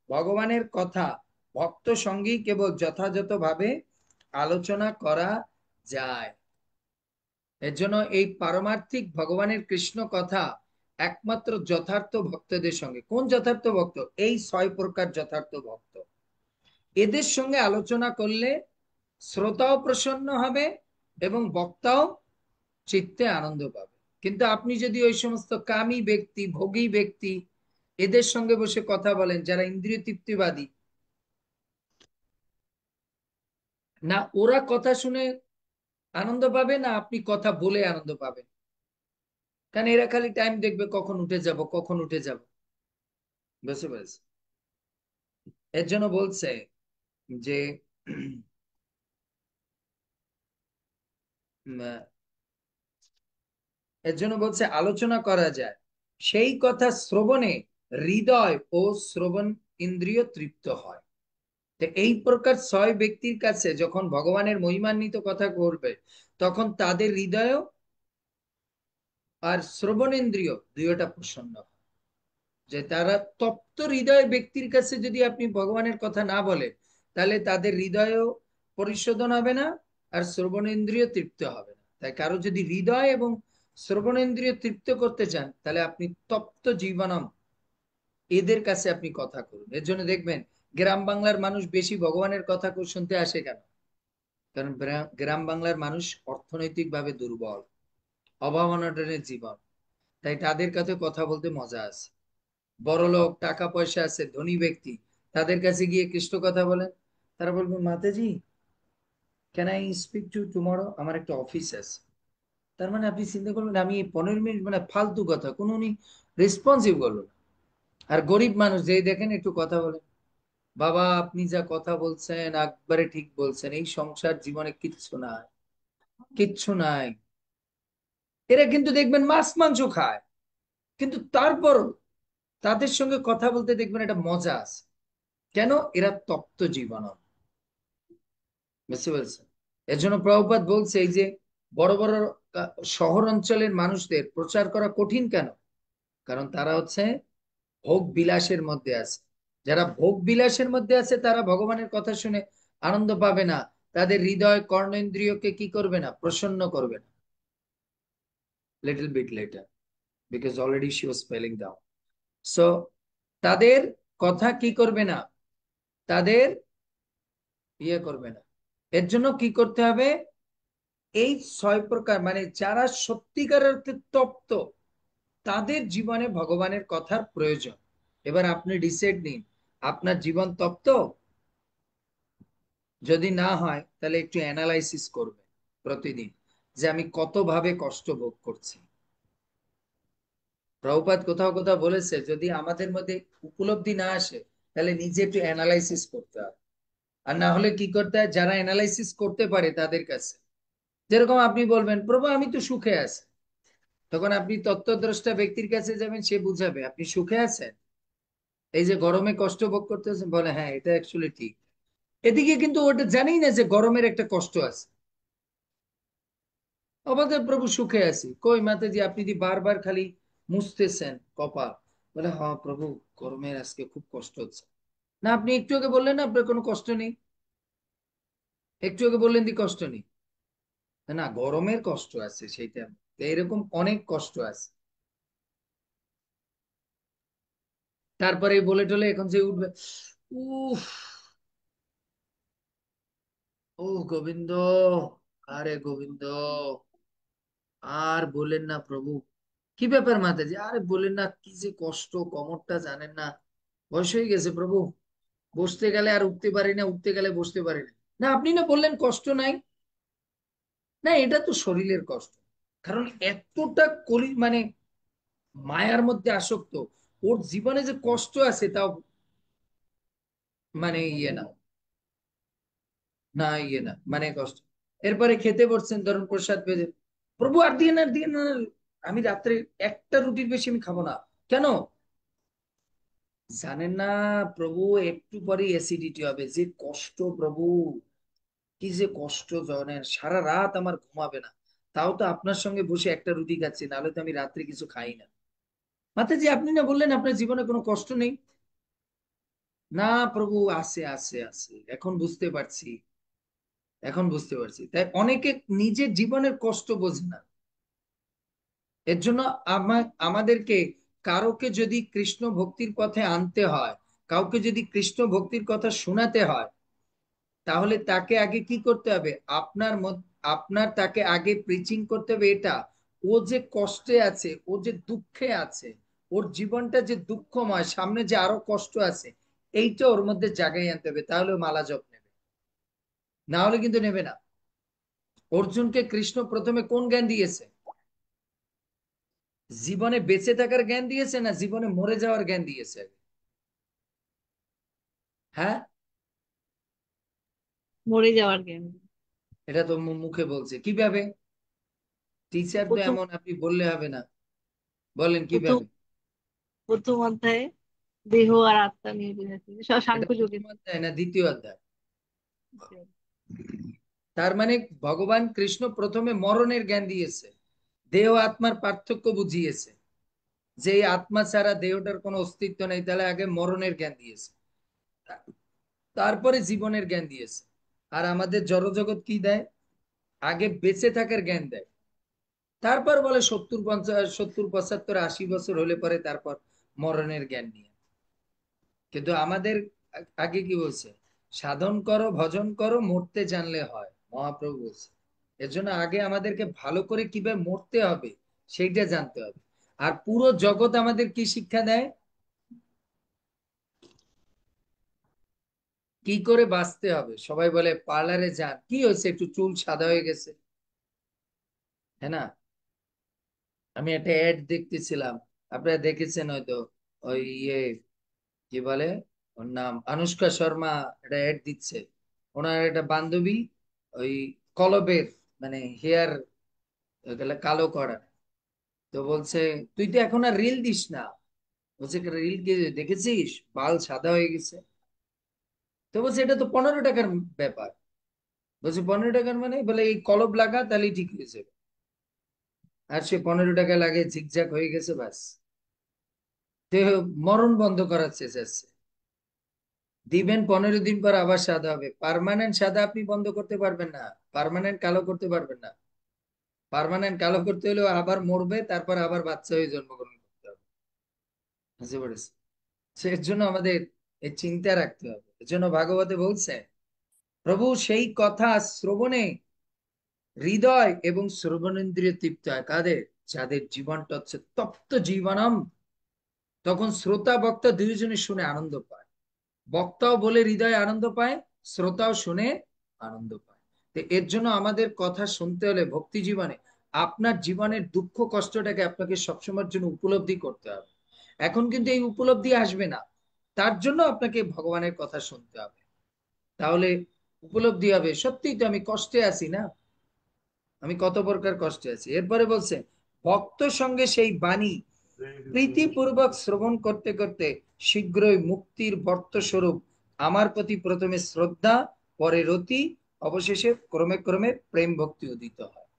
ভগবানের কথা ভক্ত সঙ্গী কেবল যথাযথভাবে আলোচনা করা যায়। এর জন্য এই পারমার্থিক ভগবানের কৃষ্ণ কথা একমাত্র যথার্থ ভক্তদের সঙ্গে। কোন যথার্থ ভক্ত? এই 6 প্রকার যথার্থ ভক্ত। এদের সঙ্গে আলোচনা করলে শ্রোতাও প্রসন্ন হবে এবং বক্তাও চিত্তে আনন্দ পাবে। কিন্তু আপনি যদি ওই সমস্ত কামী ব্যক্তি, ভোগী ব্যক্তি, এদের সঙ্গে বসে কথা বলেন, যারা ইন্দ্রিয় তৃপ্তিবাদী, না ওরা কথা শুনে আনন্দ পাবে, না আপনি কথা বলে আনন্দ পাবেন। কারণ এরা খালি টাইম দেখবে, কখন উঠে যাব, কখন উঠে যাব। বুঝতে পেরেছি? এর জন্য বলছে যে এর জন্য বলছে আলোচনা করা যায়, সেই কথা শ্রবণে হৃদয় ও শ্রবণ ইন্দ্রিয় তৃপ্ত হয়। তো এই প্রকার 6 ব্যক্তির কাছে যখন ভগবানের মহিমান্বিত কথা করবে, তখন তাদের হৃদয় আর শ্রবণেন্দ্রিয় দুইটা প্রসন্ন হয়। যে তারা তপ্ত হৃদয় ব্যক্তির কাছে যদি আপনি ভগবানের কথা না বলেন, তাহলে তাদের হৃদয়ও পরিশোধন হবে না, আর শ্রবণেন্দ্রিয় তৃপ্ত হবে না। তাই কারো যদি হৃদয় এবং শ্রবণেন্দ্রিয় তৃপ্ত করতে চান, তাহলে আপনি তপ্ত জীবনম এদের কাছে আপনি কথা করুন। এর জন্য দেখবেন গ্রাম বাংলার মানুষ বেশি ভগবানের কথা শুনতে আসে কেন? কারণ গ্রাম বাংলার মানুষ অর্থনৈতিক ভাবে দুর্বল, অভাব অনটনের জীবন। তাই তাদের কাছে কথা বলতে মজা আছে। বড়লোক, টাকা পয়সা আছে, ধনী ব্যক্তি, তাদের কাছে গিয়ে কৃষ্ণ কথা বলেন, তারা বলবেন মাতাজি, can I speak to tomorrow, আমার একটা অফিস আছে। তার মানে আপনি চিন্তা করবেন, আমি 15 মিনিট, মানে ফালতু কথা কোনো উনি রেসপন্সিভ করলো না। আর গরিব মানুষ যেই দেখেন একটু কথা বলেন, বাবা আপনি যা কথা বলছেন একবারে ঠিক বলছেন, এই সংসার জীবনে কিচ্ছু নাই, কিচ্ছু নাই। এরা কিন্তু দেখবেন মাছ মাংস খায়, কিন্তু তারপরও তাদের সঙ্গে কথা বলতে দেখবেন একটা মজা আছে। কেন? এরা তপ্ত জীবন। বুঝতে পারছেন? এর জন্য প্রভুপাদ বলছে, এই যে বড় বড় শহর অঞ্চলের মানুষদের প্রচার করা কঠিন কেন? কারণ তারা হচ্ছে ভোগ বিলাসের মধ্যে আছে। যারা ভোগ বিলাসের মধ্যে আছে তারা ভগবানের কথা শুনে আনন্দ পাবে না, তাদের হৃদয় কর্ণেন্দ্রিয়কে কি করবে না? প্রসন্ন করবে না। Little bit later, because already she was feeling down. So তাদের কথা কি করবে না? তাদের ইয়ে করবে না। এর জন্য কি করতে হবে? এই 6 প্রকার, মানে যারা সত্যিকার অর্থে তপ্ত, তাদের জীবনে ভগবানের কথার প্রয়োজন। এবার আপনি ডিসাইড নিন, আপনার জীবন তপ্ত? যদি না হয় তাহলে একটু অ্যানালাইসিস করবেন প্রতিদিন, যে আমি কত ভাবে কষ্ট ভোগ করছি। প্রভুপাদ কোথাও কোথাও বলেছে, যদি আমাদের মধ্যে উপলব্ধি না আসে, তাহলে নিজে একটু অ্যানালাইসিস করতে হয়। আর না হলে কি করতে হয়, যারা অ্যানালাইসিস করতে পারে তাদের কাছে। যেরকম আপনি বলবেন, প্রভু আমি তো সুখে আছি, তখন আপনি তত্ত্বদ্রষ্টা ব্যক্তির কাছে যাবেন, সে বুঝাবে আপনি সুখে আছেন। এই যে গরমে কষ্ট ভোগ করতেছেন, বলে হ্যাঁ এটা অ্যাকচুয়ালি ঠিক। এদিকে কিন্তু ওটা জানি না যে গরমের একটা কষ্ট আছে। আমাদের প্রভু সুখে আছি, কই মাতাজি আপনি দি বারবার খালি মুছতেছেন কপাল। বলে হ্যাঁ প্রভু, গরমের আজকে খুব কষ্ট হচ্ছে। না আপনি একটু আগে বললেন না আপনার কোনো কষ্ট নেই, একটু আগে বললেন দি কষ্ট নেই। না গরমের কষ্ট আছে সেইটা, এরকম অনেক কষ্ট আছে। তারপরে বলে টলে এখন যে উঠবে, উফ, ও গোবিন্দ, আরে গোবিন্দ, আর বলেন না প্রভু। কি ব্যাপার মাতাজি, আরে বলেন না, কি যে কষ্ট, কোমরটা জানেন না, বয়স হয়ে গেছে প্রভু। বসতে গেলে আর উঠতে পারি না, উঠতে গেলে বসতে পারি না। না আপনি না বললেন কষ্ট নাই, না এটা তো শরীরের কষ্ট। কারণ এতটা করি মানে মায়ার মধ্যে আসক্ত, ওর জীবনে যে কষ্ট আছে তাও মানে ইয়ে না, না ইয়ে না মানে কষ্ট। এরপরে খেতে বসছেন, ধরুন প্রসাদ পেয়ে, প্রভু আর দিয়ে না, আর দিয়ে না, আমি রাত্রে একটা রুটির বেশি আমি খাবো না। কেন জানেন না প্রভু, একটু পরে অ্যাসিডিটি হবে, যে কষ্ট প্রভু, কি যে কষ্ট জানেন, সারা রাত আমার ঘুমাবে না। তাও তো আপনার সঙ্গে বসে একটা রুটি খাচ্ছি, নাহলে তো আমি রাত্রে কিছু খাই না। মাতাজি আপনি না বললেন আপনার জীবনে কোনো কষ্ট নেই। না প্রভু, আছে আছে আছে, এখন বুঝতে পারছি, এখন বুঝতে পারছি। তাই অনেকে নিজের জীবনের কষ্ট বোঝে না। এর জন্য আমাদেরকে কারোকে যদি কৃষ্ণ ভক্তির পথে আনতে হয়, কাউকে যদি কৃষ্ণ ভক্তির কথা শোনাতে হয়, তাহলে তাকে আগে কি করতে হবে, আপনার তাকে আগে প্রিচিং করতে হবে এটা, ও যে কষ্টে আছে, ও যে দুঃখে আছে, ওর জীবনটা যে দুঃখময়, সামনে যে আরো কষ্ট আছে, এইটা ওর মধ্যে জাগাই আনতে হবে, তাহলে ও মালা জপ নেবে, না হলে কিন্তু নেবে না। অর্জুনকে কৃষ্ণ প্রথমে কোন জ্ঞান দিয়েছে? জীবনে বেঁচে থাকার জ্ঞান দিয়েছে না জীবনে মরে যাওয়ার জ্ঞান দিয়েছে? হ্যাঁ, মরে যাওয়ার জ্ঞান। এটা তো মুখে বলছে কিভাবে? টিচার তো প্রথম এমন, আপনি বললে হবে না, বলেন প্রথম কিভাবে। প্রথম অধ্যায়ে দেহ আর আত্মা নিয়ে বোঝাচ্ছে, সব এটা সাংখ্যযোগী। প্রথম অধ্যায় না দ্বিতীয় অধ্যায়? তার মানে ভগবান কৃষ্ণ প্রথমে মরণের জ্ঞান দিয়েছে, দেহ আত্মার পার্থক্য বুঝিয়েছে, যে এই আত্মা ছাড়া দেহটার কোনো অস্তিত্ব নেই, তাহলে আগে মরণের জ্ঞান দিয়েছে, তারপরে জীবনের জ্ঞান দিয়েছে। আর আমাদের জড়জগৎ কি দেয়? আগে বেঁচে থাকার জ্ঞান দেয়, তারপর বলে 70 50 70 75 80 বছর হলে পরে তারপর মরণের জ্ঞান নিয়ে। কিন্তু আমাদের আগে কি বলছে, সাধন করো ভজন করো মরতে জানলে হয়, মহাপ্রভু বলছে। এর জন্য আগে আমাদেরকে ভালো করে কিভাবে মরতে হবে সেইটা জানতে হবে। আর পুরো জগৎ আমাদের কি শিক্ষা দেয়, কি করে বাঁচতে হবে। সবাই বলে পার্লারে যান, কি হয়েছে একটু চুল সাদা হয়ে গেছে, হ্যাঁ না? আমি একটা অ্যাড দেখতেছিলাম, আপনারা দেখেছেন হয়তো, ওই ইয়ে কি বলে, ওর নাম আনুষ্কা শর্মা, একটা অ্যাড দিচ্ছে। ওনার একটা বান্ধবী ওই কলবের মানে হেয়ার কালো করা, তো বলছে তুই তো এখন আর রিল দিস না। বলছে রিল কি দেখেছিস, বাল সাদা হয়ে গেছে। তো বলছে এটা তো 15 টাকার ব্যাপার। বলছে 15 টাকার মানে, বলে এই কলব লাগা তাহলেই ঠিক হয়ে যাবে। আর সে 15 টাকা লাগে, ঝিকঝাক হয়ে গেছে ব্যাস। তো মরণ বন্ধ করার চেষ্টা, দিবেন 15 দিন পর আবার সাদা হবে, পার্মানেন্ট সাদা আপনি বন্ধ করতে পারবেন না, পার্মানেন্ট কালো করতে পারবেন না। পার্মানেন্ট কালো করতে হলেও আবার মরবে, তারপর আবার বাচ্চা হয়ে জন্মগ্রহণ করতে হবে। বুঝতে পেরেছি? এর জন্য আমাদের এই চিন্তা রাখতে হবে। এর জন্য ভাগবতে বলছে প্রভু সেই কথা শ্রবণে হৃদয় এবং শ্রবণেন্দ্রিয় তৃপ্ত হয় কাদের? যাদের জীবনটা হচ্ছে তপ্ত জীবনম, তখন শ্রোতা বক্তা দুইজনে শুনে আনন্দ পায়। বক্তাও বলে হৃদয়ে আনন্দ পায়, শ্রোতাও শুনে আনন্দ পায়। তো এর জন্য আমাদের কথা শুনতে হলে ভক্তি জীবনে আপনার জীবনের দুঃখ কষ্টটাকে আপনাকে সবসময়ের জন্য উপলব্ধি করতে হবে। এখন কিন্তু এই উপলব্ধি আসবে না, তার জন্য আপনাকে ভগবানের কথা শুনতে হবে, তাহলে উপলব্ধি হবে সত্যিই তো আমি কষ্টে আছি না, আমি কত প্রকার কষ্টে আছি। এরপরে বলছে ভক্ত সঙ্গে সেই বাণী প্রীতিপূর্বক শ্রবণ করতে করতে শীঘ্রই মুক্তির বর্ত স্বরূপ আমার প্রতি প্রথমে শ্রদ্ধা, পরে রতি, অবশেষে ক্রমে ক্রমে প্রেম ভক্তি উদিত হয়।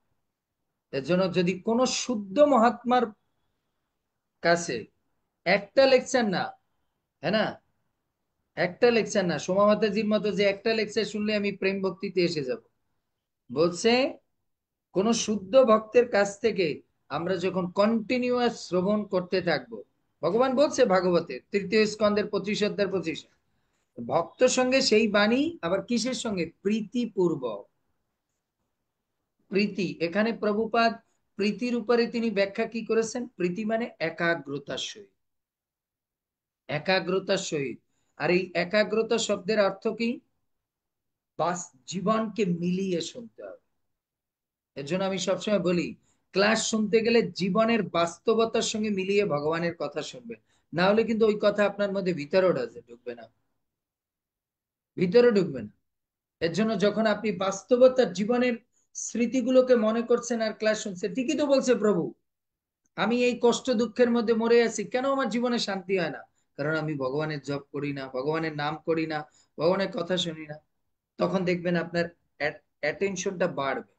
এর জন্য যদি কোন শুদ্ধ মহাত্মার কাছে একটা লেকচার না, হ্যাঁ না, একটা লেকচার না, সোমা মাতাজির মতো যে একটা লেকচার শুনলে আমি প্রেম ভক্তিতে এসে যাব, বলছে কোন শুদ্ধ ভক্তের কাছ থেকে আমরা যখন কন্টিনিউয়াস শ্রবণ করতে থাকবো, ভগবান বলছে ভাগবতে 3য় স্কন্ধের 25 অধ্যায় 25, ভক্ত সঙ্গে সেই বাণী আবার কিসের সঙ্গে? প্রীতিপূর্বক। প্রীতি, এখানে প্রভুপাদ প্রীতির উপরে তিনি ব্যাখ্যা কি করেছেন? প্রীতি মানে একাগ্রতার সহিত, একাগ্রতার সহিত। আর এই একাগ্রতা শব্দের অর্থ কি? বাস জীবনকে মিলিয়ে শুনতে হবে। এর জন্য আমি সবসময় বলি, ক্লাস শুনতে গেলে জীবনের বাস্তবতার সঙ্গে মিলিয়ে ভগবানের কথা শুনবেন, না হলে কিন্তু ওই কথা আপনার মধ্যে ভিতরে ঢুকবে না, ভিতরে ঢুকবে না। এর জন্য যখন আপনি বাস্তবতার জীবনের স্মৃতিগুলোকে মনে করছেন আর ক্লাস শুনছেন, ঠিকই তো বলছে প্রভু, আমি এই কষ্ট দুঃখের মধ্যে মরে আছি, কেন আমার জীবনে শান্তি হয় না? কারণ আমি ভগবানের জপ করি না, ভগবানের নাম করি না, ভগবানের কথা শুনি না। তখন দেখবেন আপনার অ্যাটেনশনটা বাড়বে।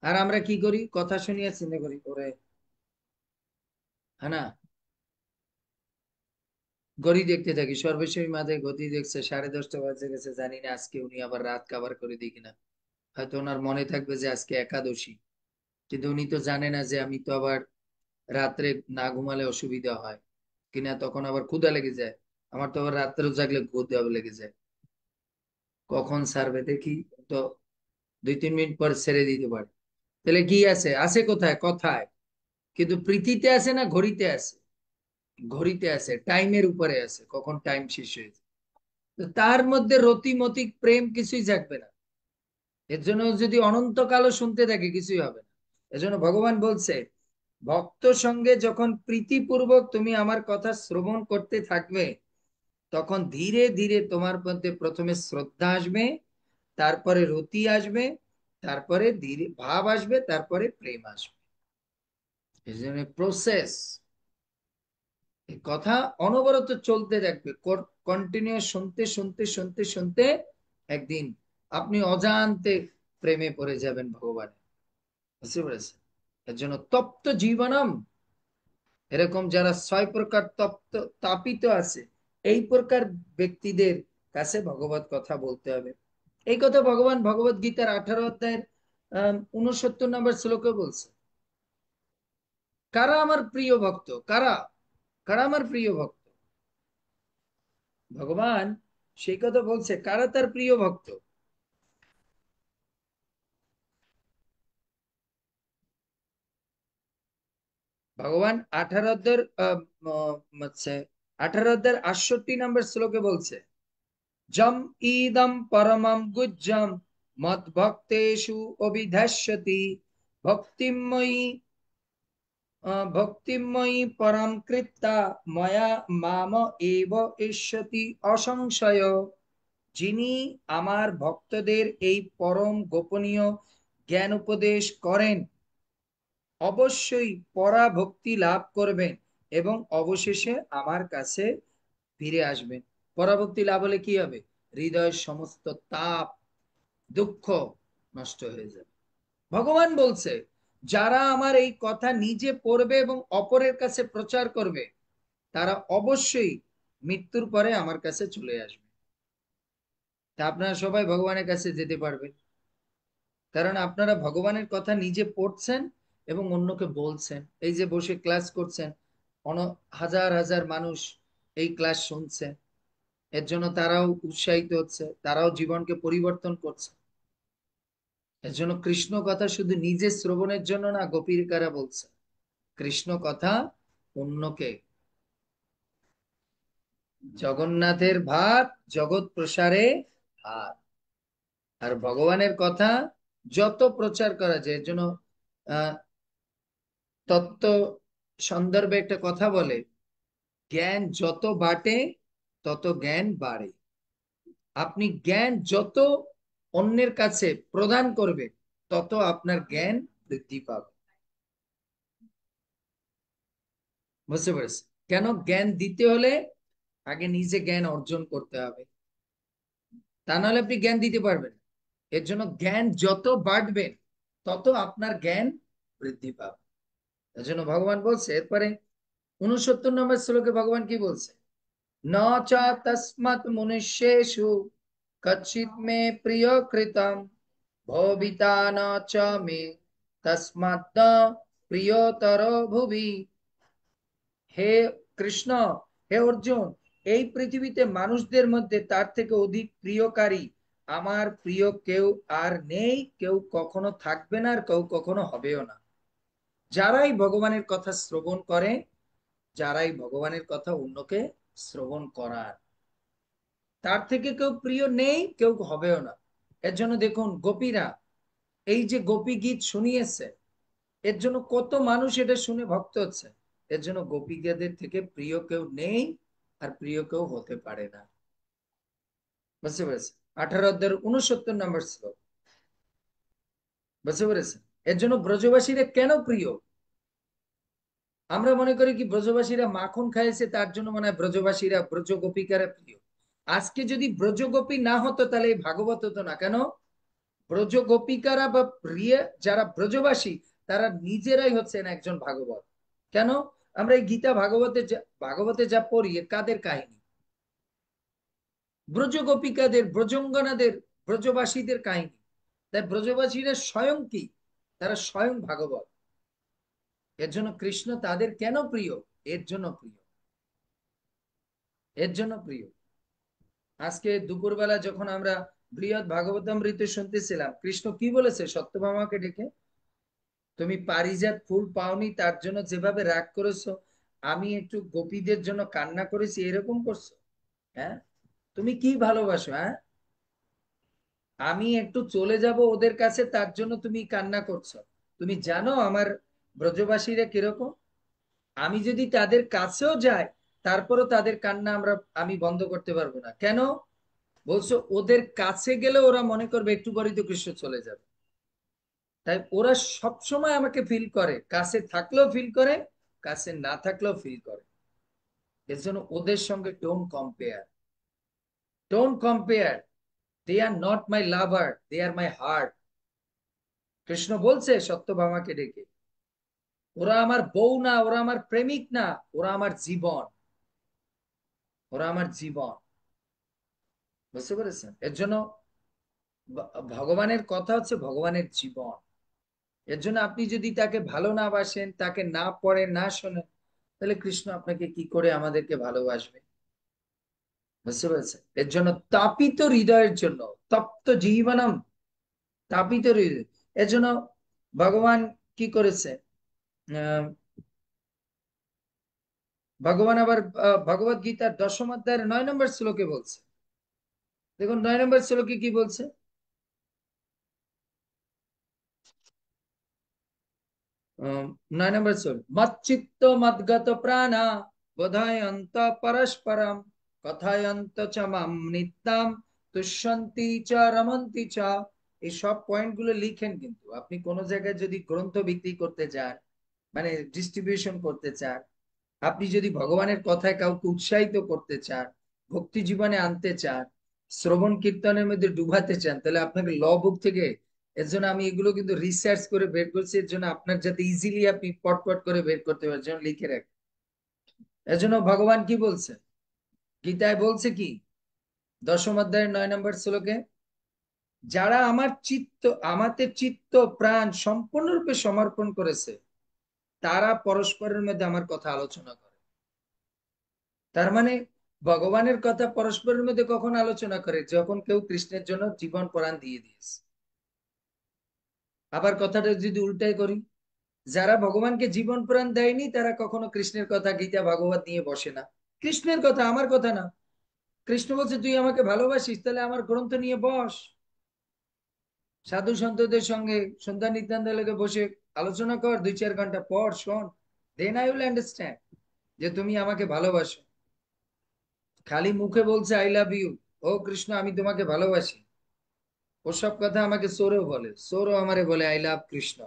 আর আমরা কি করি? কথা শুনিয়ে চিন্তা করি, ওরে, হ্যাঁ না, ঘড়ি দেখতে থাকি, সর্বশেষ মাঝে গতি দেখছে 10:30 বাজে গেছে, জানি না আজকে উনি আবার রাত কাবার করে দিই কিনা। হয়তো ওনার মনে থাকবে যে আজকে একাদশী, কিন্তু উনি তো জানে না যে আমি তো আবার রাত্রে না ঘুমালে অসুবিধা হয় কিনা, তখন আবার ক্ষুধা লেগে যায়। আমার তো আবার রাত্রেও জাগলে ক্ষুধা লেগে যায়, কখন ছাড়বে দেখি। তো 2-3 মিনিট পর ছেড়ে দিতে পারে। তাহলে কি আছে? আছে কোথায়? কথায়। কিন্তু প্রীতিতে আছে না ঘড়িতে আছে? ঘড়িতে আছে, টাইমের উপরে আছে, কখন টাইম শেষ হয়েছে। তো তার মধ্যে রতিমতিক প্রেম কিছুই থাকবে না। এর জন্য যদি অনন্তকালও শুনতে থাকে কিছুই হবে না। এজন্য ভগবান বলছে, ভক্ত সঙ্গে যখন প্রীতিপূর্বক তুমি আমার কথা শ্রবণ করতে থাকবে, তখন ধীরে ধীরে তোমার মধ্যে প্রথমে শ্রদ্ধা আসবে, তারপরে রতি আসবে, তারপরে ধীরে ভাব আসবে, তারপরে প্রেম আসবে। এই জন্য প্রসেস, এই কথা অনবরত চলতে থাকবে, কন্টিনিউয়াস শুনতে শুনতে শুনতে শুনতে একদিন আপনি অজান্তে প্রেমে পড়ে যাবেন ভগবান। বুঝতে পেরেছেন? এর জন্য তপ্ত জীবনম, এরকম যারা 6 প্রকার তপ্ত তাপিত আছে, এই প্রকার ব্যক্তিদের কাছে ভগবত কথা বলতে হবে। এই কথা ভগবান ভগবত গীতার 18 অধ্যায়ের 69 নম্বর শ্লোকে বলছে। কারা আমার প্রিয় ভক্ত? কারা? কারা আমার প্রিয় ভক্ত? ভগবান সেই কথা বলছে, কারা তার প্রিয় ভক্ত। ভগবান 18 অধ্যায়ের হচ্ছে 18 অধ্যায়ের 68 নম্বর শ্লোকে বলছে, জম ইদম পরমম গুজ্জম মদ ভক্তেষু অভিধাস্যতি ভক্তিময়ী ভক্তিময়ী পরম কৃত্তা ময়া মাম এব ইষ্যতি অসংশয়। যিনি আমার ভক্তদের এই পরম গোপনীয় জ্ঞান উপদেশ করেন, অবশ্যই পরাভক্তি লাভ করবেন এবং অবশেষে আমার কাছে ফিরে আসবেন। পরাভক্তি লাভ হলে কি হবে? হৃদয়ের সমস্ত তাপ দুঃখ নষ্ট হয়ে যাবে। ভগবান বলছে, যারা আমার এই কথা নিজে পড়বে এবং অপরের কাছে প্রচার করবে, তারা অবশ্যই মৃত্যুর পরে আমার কাছে চলে আসবে। তা আপনারা সবাই ভগবানের কাছে যেতে পারবেন, কারণ আপনারা ভগবানের কথা নিজে পড়ছেন এবং অন্যকে বলছেন। এই যে বসে ক্লাস করছেন, অন হাজার হাজার মানুষ এই ক্লাস শুনছে, এর জন্য তারাও উৎসাহিত হচ্ছে, তারাও জীবনকে পরিবর্তন করছে। এর জন্য কৃষ্ণ কথা শুধু নিজে শ্রবণের জন্য না, গোপীকারা বলছে কৃষ্ণ কথা অন্যকে। জগন্নাথের ভাত জগৎ প্রসারে ভাত। আর ভগবানের কথা যত প্রচার করা যায়, এর জন্য আহ তত্ত্ব সন্দর্ভে একটা কথা বলে, জ্ঞান যত বাটে তত জ্ঞান বাড়ে। আপনি জ্ঞান যত অন্যের কাছে প্রদান করবে, তত আপনার জ্ঞান বৃদ্ধি পাবে। বুঝতে পেরেছি? কেন? জ্ঞান দিতে হলে আগে নিজে জ্ঞান অর্জন করতে হবে, তা নাহলে আপনি জ্ঞান দিতে পারবেন না। এর জন্য জ্ঞান যত বাড়বে, তত আপনার জ্ঞান বৃদ্ধি পাবে। এর জন্য ভগবান বলছে এরপরে 69 নম্বর শ্লোকে ভগবান কি বলছে, ন চ তস্মাৎ মনুষ্যেষু কচ্চিৎ মে প্রিয় কৃতম ভবিতা ন চ মে তস্মাৎ প্রিয়তর ভুবি। হে কৃষ্ণ, হে অর্জুন, এই পৃথিবীতে মানুষদের মধ্যে তার থেকে অধিক প্রিয়কারী আমার প্রিয় কেউ আর নেই, কেউ কখনো থাকবে না, আর কেউ কখনো হবেও না। যারাই ভগবানের কথা শ্রবণ করে, যারাই ভগবানের কথা অন্যকে শ্রবণ করার, তার থেকে কেউ প্রিয় নেই, কেউ হবেও না। এর জন্য দেখুন গোপীরা এই যে গোপী গীত শুনিয়েছে, এর জন্য কত মানুষ এটা শুনে ভক্ত হচ্ছে। এর জন্য গোপীদের থেকে প্রিয় কেউ নেই, আর প্রিয় কেউ হতে পারে না। বুঝতে পেরেছেন? 18 অধ্যায়ের 69 নম্বর শ্লোক। বুঝতে পেরেছেন? এর জন্য ব্রজবাসীরা কেন প্রিয়? আমরা মনে করি কি ব্রজবাসীরা মাখন খাইছে তার জন্য মনে হয় ব্রজবাসীরা ব্রজ গোপিকারা প্রিয়। আজকে যদি ব্রজ গোপী না হতো তাহলে এই ভাগবত হতো না। কেন? ব্রজ গোপিকারা বা প্রিয় যারা ব্রজবাসী, তারা নিজেরাই হচ্ছেন একজন ভাগবত। কেন? আমরা এই গীতা ভাগবতে যা পড়ি এ কাদের কাহিনী? ব্রজ গোপিকাদের, ব্রজঙ্গনাদের, ব্রজবাসীদের কাহিনী। তাই ব্রজবাসীরা স্বয়ং কি? তারা স্বয়ং ভাগবত। এর জন্য কৃষ্ণ তাদের কেন প্রিয়? এর জন্য প্রিয়, এর জন্য প্রিয়। আজকে দুপুরবেলা যখন আমরা বৃহৎ ভাগবতামৃত শুনতেছিলাম, কৃষ্ণ কি বলেছে সত্যভামাকে ডেকে? তুমি পারিজাত ফুল পাওনি তার জন্য যেভাবে রাগ করেছো, আমি একটু গোপীদের জন্য কান্না করেছি এরকম করছো? হ্যাঁ, তুমি কি ভালোবাসো? হ্যাঁ, আমি একটু চলে যাব ওদের কাছে তার জন্য তুমি কান্না করছো? তুমি জানো আমার ব্রজবাসীরা কিরকম? আমি যদি তাদের কাছেও যাই, তারপরও তাদের কান্না আমি বন্ধ করতে পারবো না। কেন? বলছো ওদের কাছে গেলে ওরা মনে করবে একটু পরেই তো কৃষ্ণ চলে যাবে। তাই ওরা সব সময় আমাকে ফিল করে, কাছে থাকলেও ফিল করে, কাছে না থাকলেও ফিল করে। এর জন্য ওদের সঙ্গে don't compare, don't compare. They are not my lover, they are my heart. Krishna বলছে সত্যভামাকে ডেকে, ওরা আমার বউ না, ওরা আমার প্রেমিক না, ওরা আমার জীবন, ওরা আমার জীবন। বুঝতে পেরেছেন? এর জন্য ভগবানের কথা হচ্ছে ভগবানের জীবন। এর জন্য আপনি যদি তাকে ভালো না বাসেন, তাকে না পড়েন, না শোনেন, তাহলে কৃষ্ণ আপনাকে কি করে আমাদেরকে ভালোবাসবে? বুঝতে পেরেছেন? এর জন্য তাপিত হৃদয়ের জন্য, তপ্ত জীবনম, তাপিত হৃদয়। এর জন্য ভগবান কি করেছে? আহ, ভগবান আবার ভগবত গীতার 10 অধ্যায়ের 9 নম্বর শ্লোকে বলছে। দেখুন 9 নম্বর শ্লোকে কি বলছে। 9 নম্বর শ্লোক, মচ্চিত্ত মদ্গত প্রাণা বোধায়ন্ত পরস্পরম কথায়ন্ত চ মাম নিত্যাম তুষ্যন্তি চ রমন্তি চ। এই সব পয়েন্ট গুলো লিখেন, কিন্তু আপনি কোন জায়গায় যদি গ্রন্থ বিক্রি করতে যান, মানে ডিস্ট্রিবিউশন করতে চান, আপনি যদি ভগবানের কথায় কাউকে উৎসাহিত করতে চান, ভক্তি জীবনে আনতে চান, শ্রবণ কীর্তনের মধ্যে ডুবাতে চান, তাহলে আপনাকে ল বুক থেকে, এর জন্য আমি এগুলো কিন্তু রিসার্চ করে বের করছি, এর জন্য আপনার যাতে ইজিলি আপনি পট করে বের করতে পারেন, যেন লিখে রাখেন। এর জন্য ভগবান কি বলছে গীতায়? বলছে কি 10 অধ্যায়ের 9 নম্বর শ্লোকে, যারা আমাতে চিত্ত প্রাণ সম্পূর্ণরূপে সমর্পণ করেছে, তারা পরস্পরের মধ্যে আমার কথা আলোচনা করে। তার মানে ভগবানের কথা পরস্পরের মধ্যে কখন আলোচনা করে? যখন কেউ কৃষ্ণের জন্য জীবন প্রাণ দিয়ে দিয়েছে। আবার কথাটা যদি উল্টাই করি, যারা ভগবানকে জীবন প্রাণ দেয়নি তারা কখনো কৃষ্ণের কথা গীতা ভাগবত নিয়ে বসে না। কৃষ্ণের কথা, আমার কথা না। কৃষ্ণ বলছে তুই আমাকে ভালোবাসিস, তাহলে আমার গ্রন্থ নিয়ে বস, সাধু সন্তদের সঙ্গে সন্ধ্যা নিত্যান্ত লেগে বসে আলোচনা কর, 2-4 ঘন্টা পর শোন, দেন আই উইল আন্ডারস্ট্যান্ড যে তুমি আমাকে ভালোবাসো। খালি মুখে বলছে আই লাভ ইউ, ও কৃষ্ণ আমি তোমাকে ভালোবাসি, ওসব কথা আমাকে সোরও বলে, সোরও আমারে বলে আই লাভ কৃষ্ণ।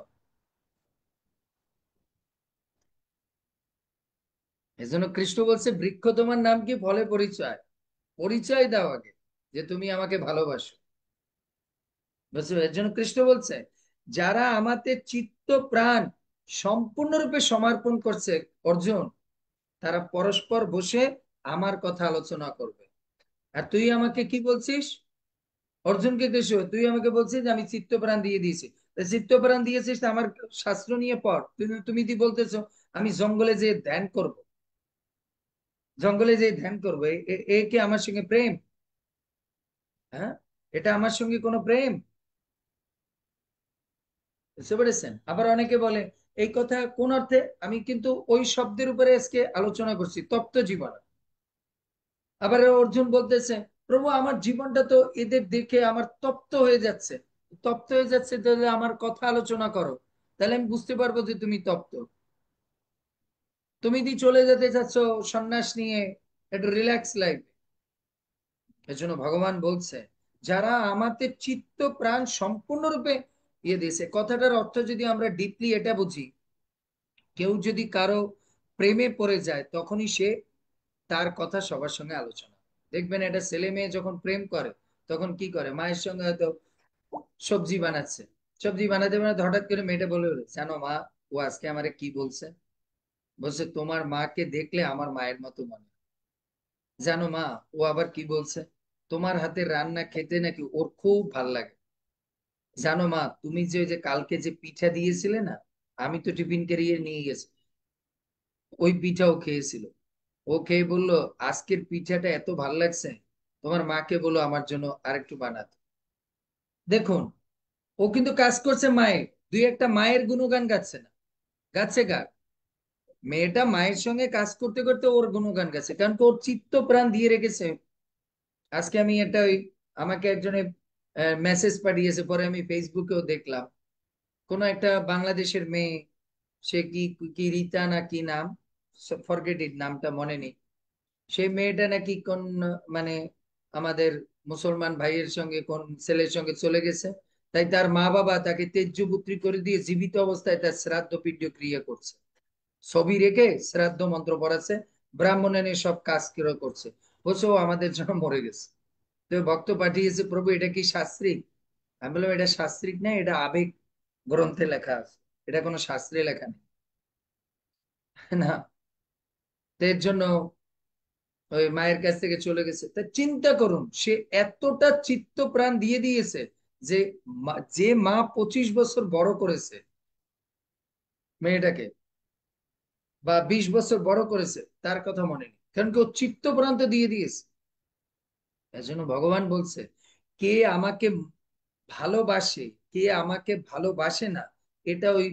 এজন্য কৃষ্ণ বলছে বৃক্ষ তোমার নাম কি, ফলে পরিচয়, পরিচয় দাও আগে যে তুমি আমাকে ভালোবাসো। বুঝছো? এর জন্য কৃষ্ণ বলছে যারা আমাতে চিত্ত প্রাণ সম্পূর্ণরূপে সমর্পণ করছে অর্জুন, তারা পরস্পর বসে আমার কথা আলোচনা করবে। আর তুই আমাকে কি বলছিস? অর্জুনকে কৃষ্ণ, তুই আমাকে বলছিস যে আমি চিত্ত প্রাণ দিয়ে দিয়েছি। তা চিত্ত প্রাণ দিয়েছিস তা আমার শাস্ত্র নিয়ে পড়। তুমি তুমি কি বলতেছো আমি জঙ্গলে যে ধ্যান করব? জঙ্গলে যে ধ্যান করবো, এ কি আমার সঙ্গে প্রেম? হ্যাঁ, এটা আমার সঙ্গে কোনো প্রেম? বুঝতে পেরেছেন? আবার অনেকে বলে এই কথা কোন অর্থে, আমি কিন্তু ওই শব্দের উপরে আজকে আলোচনা করছি, তপ্ত জীবন। আবার অর্জুন বলতেছে, প্রভু আমার জীবনটা তো এদের দেখে আমার তপ্ত হয়ে যাচ্ছে। তপ্ত হয়ে যাচ্ছে, তাহলে আমার কথা আলোচনা করো, তাহলে আমি বুঝতে পারবো যে তুমি তপ্ত। তুমি কি চলে যেতে চাচ্ছ সন্ন্যাস নিয়ে একটু রিল্যাক্স লাইফ? এজন্য ভগবান বলছে, যারা আমাদের চিত্ত প্রাণ সম্পূর্ণরূপে ইয়ে দিয়েছে। কথাটার অর্থ যদি আমরা ডিপলি এটা বুঝি, কেউ যদি কারো প্রেমে পড়ে যায়, তখনই সে তার কথা সবার সঙ্গে আলোচনা। দেখবেন একটা ছেলে মেয়ে যখন প্রেম করে, তখন কি করে, মায়ের সঙ্গে হয়তো সবজি বানাচ্ছে, সবজি বানাতে বানাতে হঠাৎ করে মেয়েটা বলে উঠে, জানো মা, ও আজকে আমারে কি বলছে? বলছে তোমার মাকে দেখলে আমার মায়ের মতো মনে হয়। জানো মা, ও আবার কি বলছে, তোমার হাতের রান্না খেতে নাকি ওর খুব ভাল লাগে। জানো মা, তুমি যে ওই যে কালকে যে পিঠা দিয়েছিলে না, আমি তো টিফিন ক্যারিয়ে নিয়ে গেছি, ওই পিঠাও খেয়েছিল। ও খেয়ে বললো, আজকের পিঠাটা এত ভাল লাগছে, তোমার মাকে বলো আমার জন্য আরেকটু বানাতে। দেখুন, ও কিন্তু কাজ করছে মায়ের, দুই একটা মায়ের গুণগান গাচ্ছে না, গাচ্ছে কার? মেয়েটা মায়ের সঙ্গে কাজ করতে করতে ওর গুণগান গাচ্ছে, কারণ কি ওর চিত্ত প্রাণ দিয়ে রেখেছে। আজকে আমি একটা ওই, আমাকে একজনে মেসেজ পাঠিয়েছে, পরে আমি ফেসবুকেও দেখলাম, কোন একটা বাংলাদেশের মেয়ে, সে কি কি রিতা না কি নাম, ফরগেট ইট, নামটা মনে নেই। সেই মেয়েটা নাকি কোন মানে আমাদের মুসলমান ভাইয়ের সঙ্গে কোন ছেলের সঙ্গে চলে গেছে, তাই তার মা বাবা তাকে তেজ্যপুত্রী করে দিয়ে জীবিত অবস্থায় তার শ্রাদ্ধ পিণ্ড ক্রিয়া করছে, ছবি রেখে শ্রাদ্ধ মন্ত্র পড়াচ্ছে, ব্রাহ্মণ এনে সব কাজ করছে। বলছে ও আমাদের জন্য মরে গেছে। তো ভক্ত পাঠিয়েছে, প্রভু এটা কি শাস্ত্রিক? আমি বললাম, এটা শাস্ত্রিক না, এটা আবেগ গ্রন্থে লেখা আছে, এটা কোনো শাস্ত্রে লেখা নেই। না, তো এর জন্য ওই মায়ের কাছ থেকে চলে গেছে। তা চিন্তা করুন, সে এতটা চিত্ত প্রাণ দিয়ে দিয়েছে যে যে মা 25 বছর বড় করেছে মেয়েটাকে, বা 20 বছর বড় করেছে, তার কথা মনে নেই, কারণ কি ও চিত্ত প্রাণ তো দিয়ে দিয়েছে। এজন্য ভগবান বলছে, কে আমাকে ভালোবাসে, কে আমাকে ভালোবাসে না, এটা ওই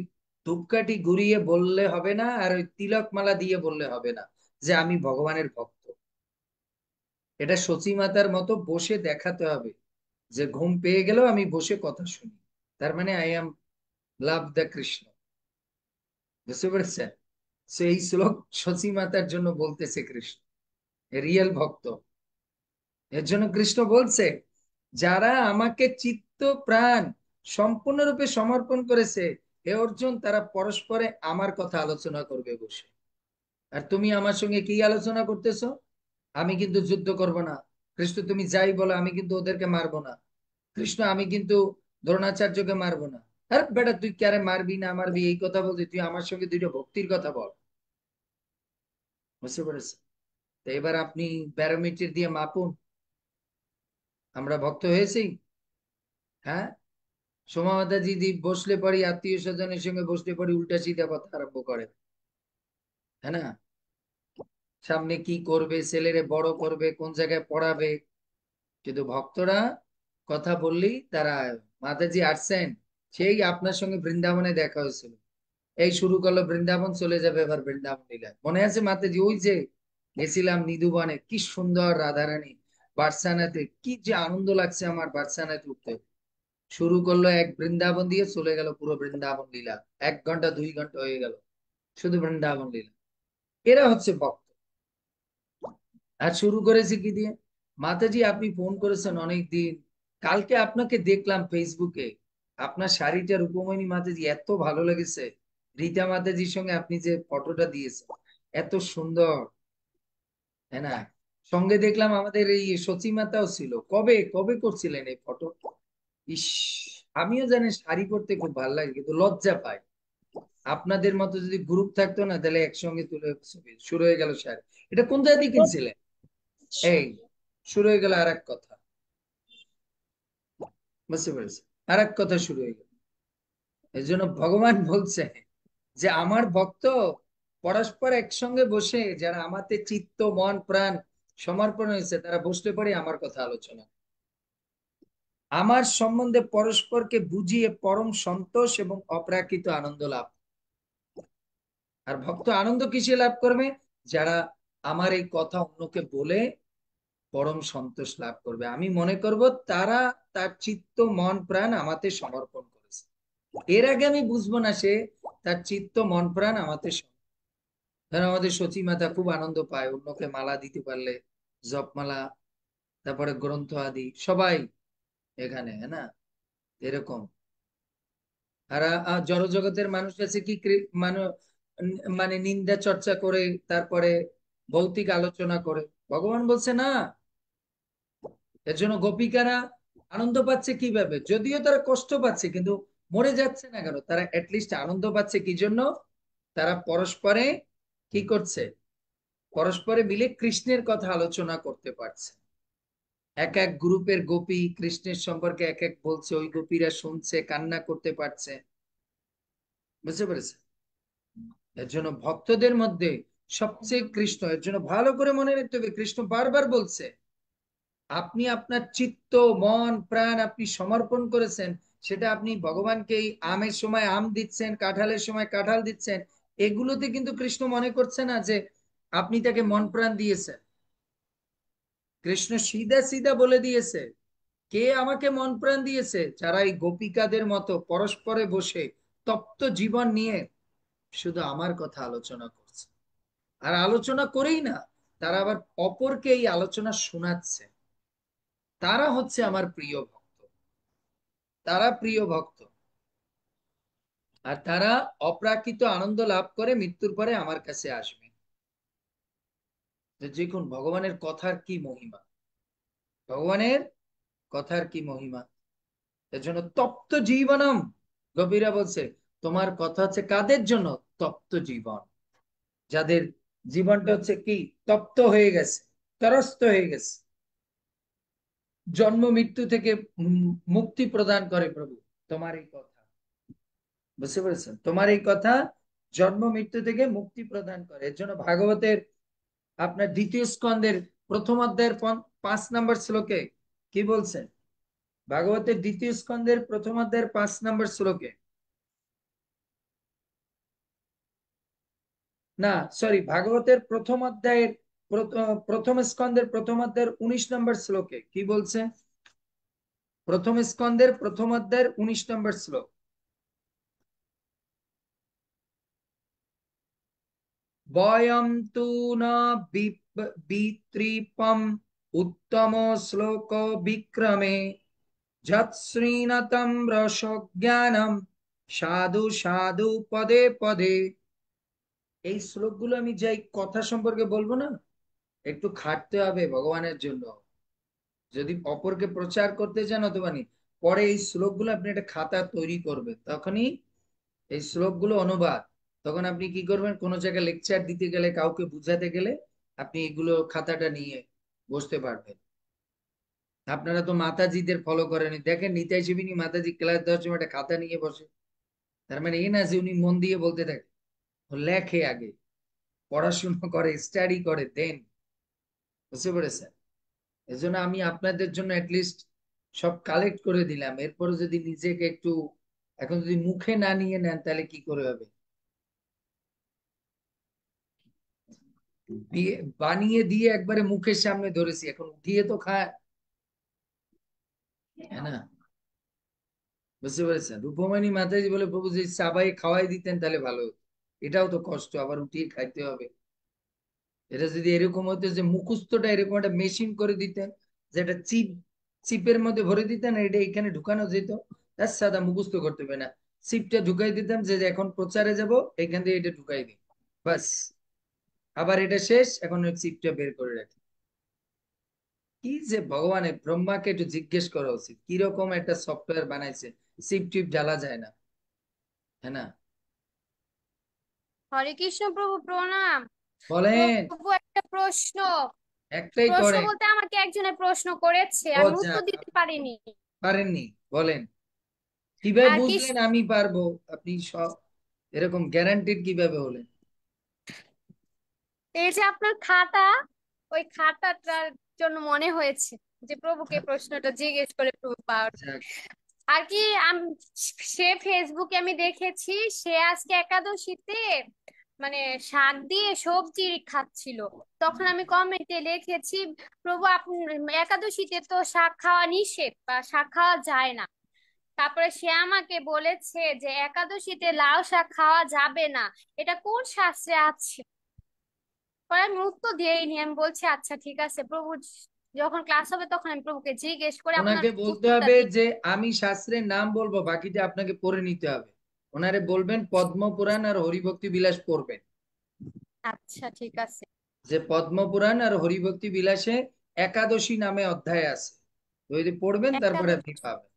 ধূপকাঠি ঘুরিয়ে বললে হবে না, আর ওই তিলক মালা দিয়ে বললে হবে না যে আমি ভগবানের ভক্ত। এটা সচী মাতার মতো বসে দেখাতে হবে, যে ঘুম পেয়ে গেলেও আমি বসে কথা শুনি, তার মানে I am love the Krishna. বুঝতে পেরেছেন? সেই শ্লোক সচী মাতার জন্য বলতেছে কৃষ্ণ, রিয়েল ভক্ত। এর জন্য কৃষ্ণ বলছে, যারা আমাকে চিত্ত প্রাণ সম্পূর্ণরূপে সমর্পণ করেছে, হে অর্জুন, তারা পরস্পরে আমার কথা আলোচনা করবে বসে। আর তুমি আমার সঙ্গে কি আলোচনা করতেছো? আমি কিন্তু যুদ্ধ করব না। কৃষ্ণ তুমি যাই বলো, আমি কিন্তু ওদেরকে মারবো না। কৃষ্ণ আমি কিন্তু দ্রোণাচার্যকে মারবো না। আরে বেটা, তুই কারে মারবি না মারবি এই কথা বলতে, তুই আমার সঙ্গে দুইটা ভক্তির কথা বল। বুঝতে পেরেছ? তো এবার আপনি ব্যারোমিটার দিয়ে মাপুন, আমরা ভক্ত হয়েছি? হ্যাঁ, সোমা মাতাজি বসলে পরে আত্মীয় স্বজনের সঙ্গে বসলে পরে উল্টা সিধা কথা আরম্ভ করে, হ্যাঁ না? সামনে কি করবে, ছেলেরে বড় করবে, কোন জায়গায় পড়াবে, কিন্তু ভক্তরা কথা বললেই তারা, মাতাজি আসছেন, সেই আপনার সঙ্গে বৃন্দাবনে দেখা হয়েছিল, এই শুরু করলো বৃন্দাবন, চলে যাবে এবার বৃন্দাবন লীলা। মনে আছে মাতাজি, ওই যে গেছিলাম নিধুবনে, কি সুন্দর রাধারানী, বার্সানাতে কি যে আনন্দ লাগছে আমার, বার্সানাতে উঠতে। শুরু করলো এক বৃন্দাবন দিয়ে, চলে গেল পুরো বৃন্দাবন লীলা, 1 ঘন্টা 2 ঘন্টা হয়ে গেল শুধু বৃন্দাবন লীলা। এরা হচ্ছে ভক্ত। আর শুরু করেছে কি দিয়ে, মাতাজি আপনি ফোন করেছেন অনেক দিন, কালকে আপনাকে দেখলাম ফেসবুকে, আপনার শাড়িটা রূপমণি মাতাজি এত ভালো লেগেছে, রীতা মাতাজির সঙ্গে আপনি যে ফটোটা দিয়েছেন এত সুন্দর, তাই না? সঙ্গে দেখলাম আমাদের এই সচী মাতাও ছিল, কবে কবে করছিলেন এই ফটো? ইস, আমিও জানি শাড়ি পরতে খুব ভালো লাগে, কিন্তু লজ্জা পাই। আপনাদের মতো যদি গ্রুপ থাকতো না, তাহলে একসঙ্গে তুলে ছবি শুরু হয়ে গেল শাড়ি। এটা কোন জায়গায় কিনছিলেন? এই শুরু হয়ে গেল আর এক কথা। বুঝতে পেরেছি? আর এক কথা শুরু হয়ে গেল। এই জন্য ভগবান বলছে যে আমার ভক্ত পরস্পর একসঙ্গে বসে যারা আমাদের চিত্ত মন প্রাণ সমর্পণ হয়েছে তারা বসতে পারে আমার কথা আলোচনা, আমার সম্বন্ধে পরস্পরকে বুঝিয়ে পরম সন্তোষ এবং অপ্রাকৃত আনন্দ লাভ। আর ভক্ত আনন্দ কিসে লাভ করবে? যারা আমার এই কথা অন্যকে বলে পরম সন্তোষ লাভ করবে। আমি মনে করব তারা তার চিত্ত মন প্রাণ আমাতে সমর্পণ করেছে। এর আগে আমি বুঝবো না সে তার চিত্ত মন প্রাণ আমাতে ধরো আমাদের সচী মাতা খুব আনন্দ পায় অন্যকে মালা দিতে পারলে, জপমালা, তারপরে গ্রন্থ আদি সবাই এখানে, হ্যাঁ না, এরকম। আর জড় জগতের মানুষ আছে কি মানে মানে নিন্দা চর্চা করে, তারপরে ভৌতিক আলোচনা করে। ভগবান বলছে না। এর জন্য গোপিকারা আনন্দ পাচ্ছে কিভাবে? যদিও তারা কষ্ট পাচ্ছে কিন্তু মরে যাচ্ছে না কেন? তারা অ্যাটলিস্ট আনন্দ পাচ্ছে কি জন্য? তারা পরস্পরে কি করছে? পরস্পরে মিলে কৃষ্ণের কথা আলোচনা করতে পারছে। এক এক গ্রুপের গোপী কৃষ্ণের সম্পর্কে এক এক বলছে, ওই গোপীরা শুনছে, কান্না করতে পারছে। বুঝতে পেরেছে? এর জন্য ভক্তদের মধ্যে সবচেয়ে কৃষ্ণ, এর জন্য ভালো করে মনে রাখতে হবে, কৃষ্ণ বারবার বলছে আপনি আপনার চিত্ত মন প্রাণ আপনি সমর্পণ করেছেন, সেটা আপনি ভগবানকে এই আমের সময় আম দিচ্ছেন, কাঁঠালের সময় কাঁঠাল দিচ্ছেন, এগুলোতে কিন্তু কৃষ্ণ মনে করছে না যে আপনি তাকে মন প্রাণ দিয়েছেন। কৃষ্ণ সিধা সিধা বলে দিয়েছে কে আমাকে মন প্রাণ দিয়েছে, যারা এই গোপিকাদের মতো পরস্পরে বসে তপ্ত জীবন নিয়ে শুধু আমার কথা আলোচনা করছে। আর আলোচনা করেই না, তারা আবার অপরকে এই আলোচনা শোনাচ্ছে। তারা হচ্ছে আমার প্রিয় ভক্ত, তারা প্রিয় ভক্ত। আর তারা অপ্রাকৃত আনন্দ লাভ করে মৃত্যুর পরে আমার কাছে আসবে। দেখুন ভগবানের কথার কি মহিমা, ভগবানের কথার কি মহিমা। এর জন্য তপ্ত জীবনম, কবিরা বলছে তোমার কথা হচ্ছে কাদের জন্য? তপ্ত জীবন, যাদের জীবনটা হচ্ছে কি তপ্ত হয়ে গেছে, ত্রস্ত হয়ে গেছে। জন্ম মৃত্যু থেকে মুক্তি প্রদান করে প্রভু তোমার এই কথা। বুঝতে পেরেছেন? তোমার এই কথা জন্ম মৃত্যু থেকে মুক্তি প্রদান করে। এর জন্য ভাগবতের আপনার দ্বিতীয় স্কন্ধের প্রথম অধ্যায়ের 5 নম্বর শ্লোকে কি বলছেন? ভাগবতের দ্বিতীয় স্কন্ধের প্রথম অধ্যায়ের 5 নম্বর শ্লোকে, না সরি, ভাগবতের প্রথম অধ্যায়ের প্রথম স্কন্ধের প্রথম অধ্যায়ের 19 নম্বর শ্লোকে কি বলছে? প্রথম স্কন্ধের প্রথম অধ্যায়ের 19 নম্বর শ্লোক, বয়ম তু না বিতৃপম উত্তম শ্লোক বিক্রমে যৎশ্রীণতম রসজ্ঞানম সাধু সাধু পদে পদে। এই শ্লোকগুলো আমি যাই কথা সম্পর্কে বলবো না, একটু খাটতে হবে ভগবানের জন্য। যদি অপরকে প্রচার করতে চান অথবা পরে এই শ্লোকগুলো আপনি একটা খাতা তৈরি করবেন, তখনই এই শ্লোকগুলো অনুবাদ, তখন আপনি কি করবেন, কোনো জায়গায় লেকচার দিতে গেলে কাউকে বুঝাতে গেলে আপনি এগুলো খাতাটা নিয়ে বসতে পারবেন। আপনারা তো মাতাজিদের ফলো করেন, দেখেন নিতাই শিবিনী মাতাজি ক্লাস দেওয়ার সময় একটা খাতা নিয়ে বসে। তার মানে এই না যে উনি মন দিয়ে বলতে থাকে, ও লেখে আগে, পড়াশোনা করে, স্টাডি করে, দেন। বুঝতে পেরেছেন? এজন্য আমি আপনাদের জন্য অ্যাটলিস্ট সব কালেক্ট করে দিলাম, এরপরে যদি নিজেকে একটু এখন যদি মুখে না নিয়ে নেন তাহলে কি করে হবে? দিয়ে বানিয়ে দিয়ে একবারে মুখের সামনে ধরেছি, এখন উঠিয়ে তো খায়, হ্যাঁ না? বুঝতে পেরেছেন? রূপমানী মাতাজি বলে প্রভু যদি চাবাই খাওয়াই দিতেন তাহলে ভালো হতো। এটাও তো কষ্ট, আবার উঠিয়ে খাইতে হবে। এটা যদি এরকম হতো যে মুখস্থটা এরকম একটা মেশিন করে দিতেন, যেটা চিপের মধ্যে ভরে দিতেন, এটা এখানে ঢুকানো যেত, তার সাদা মুখস্থ করতে হবে না, চিপটা ঢুকাই দিতাম যে যে এখন প্রচারে যাব, এখান থেকে এটা ঢুকাই দিই, বাস। আবার এটা শেষ, এখন ওই চিপটা বের করে রাখি। কি যে ভগবানের, ব্রহ্মাকে একটু জিজ্ঞেস করা উচিত কিরকম একটা সফটওয়্যার বানাইছে, চিপ টিপ জ্বালা যায় না, হ্যাঁ না? হরে কৃষ্ণ প্রভু, প্রণাম। বলেন। প্রভু, একটা প্রশ্ন। একটাই প্রশ্ন করেন। বলতে আমাকে একজনের প্রশ্ন করেছে, ও আমি উত্তর যাক, দিতে পারিনি। পারেননি, বলেন। কিভাবে আর বুঝলেন আমি পারবো? আপনি সব এরকম গ্যারান্টিড কিভাবে হলেন? এই যে আপনার খাতা, ওই খাতাটার জন্য মনে হয়েছে যে প্রভুকে প্রশ্নটা জিজ্ঞেস করে প্রভু পাওয়ার যাক, আর কি। সে ফেসবুকে আমি দেখেছি, সে আজকে একাদশীতে মানে শাক দিয়ে সবজি খাচ্ছিল। তখন আমি কমেন্টে লিখেছি, প্রভু আপনি, একাদশীতে তো শাক খাওয়া নিষেধ বা শাক খাওয়া যায় না। তারপরে সে আমাকে বলেছে যে একাদশীতে লাউ শাক খাওয়া যাবে না, এটা কোন শাস্ত্রে আছে। পরে আমি উত্তর দিইনি, আমি বলছি আচ্ছা ঠিক আছে প্রভু, যখন ক্লাস হবে তখন আমি প্রভুকে জিজ্ঞেস করে আপনার ওনাকে বলতে উত্তরটা হবে দিই। যে আমি শাস্ত্রের নাম বলবো, বাকিটা আপনাকে পড়ে নিতে হবে। ওনারে বলবেন পদ্ম পুরাণ আর হরিভক্তি বিলাস পড়বেন, আচ্ছা ঠিক আছে। যে পদ্ম পুরাণ আর হরিভক্তি বিলাসে একাদশী নামে অধ্যায় আছে, তো যদি পড়বেন তারপরে আপনি একাদশী। পাবেন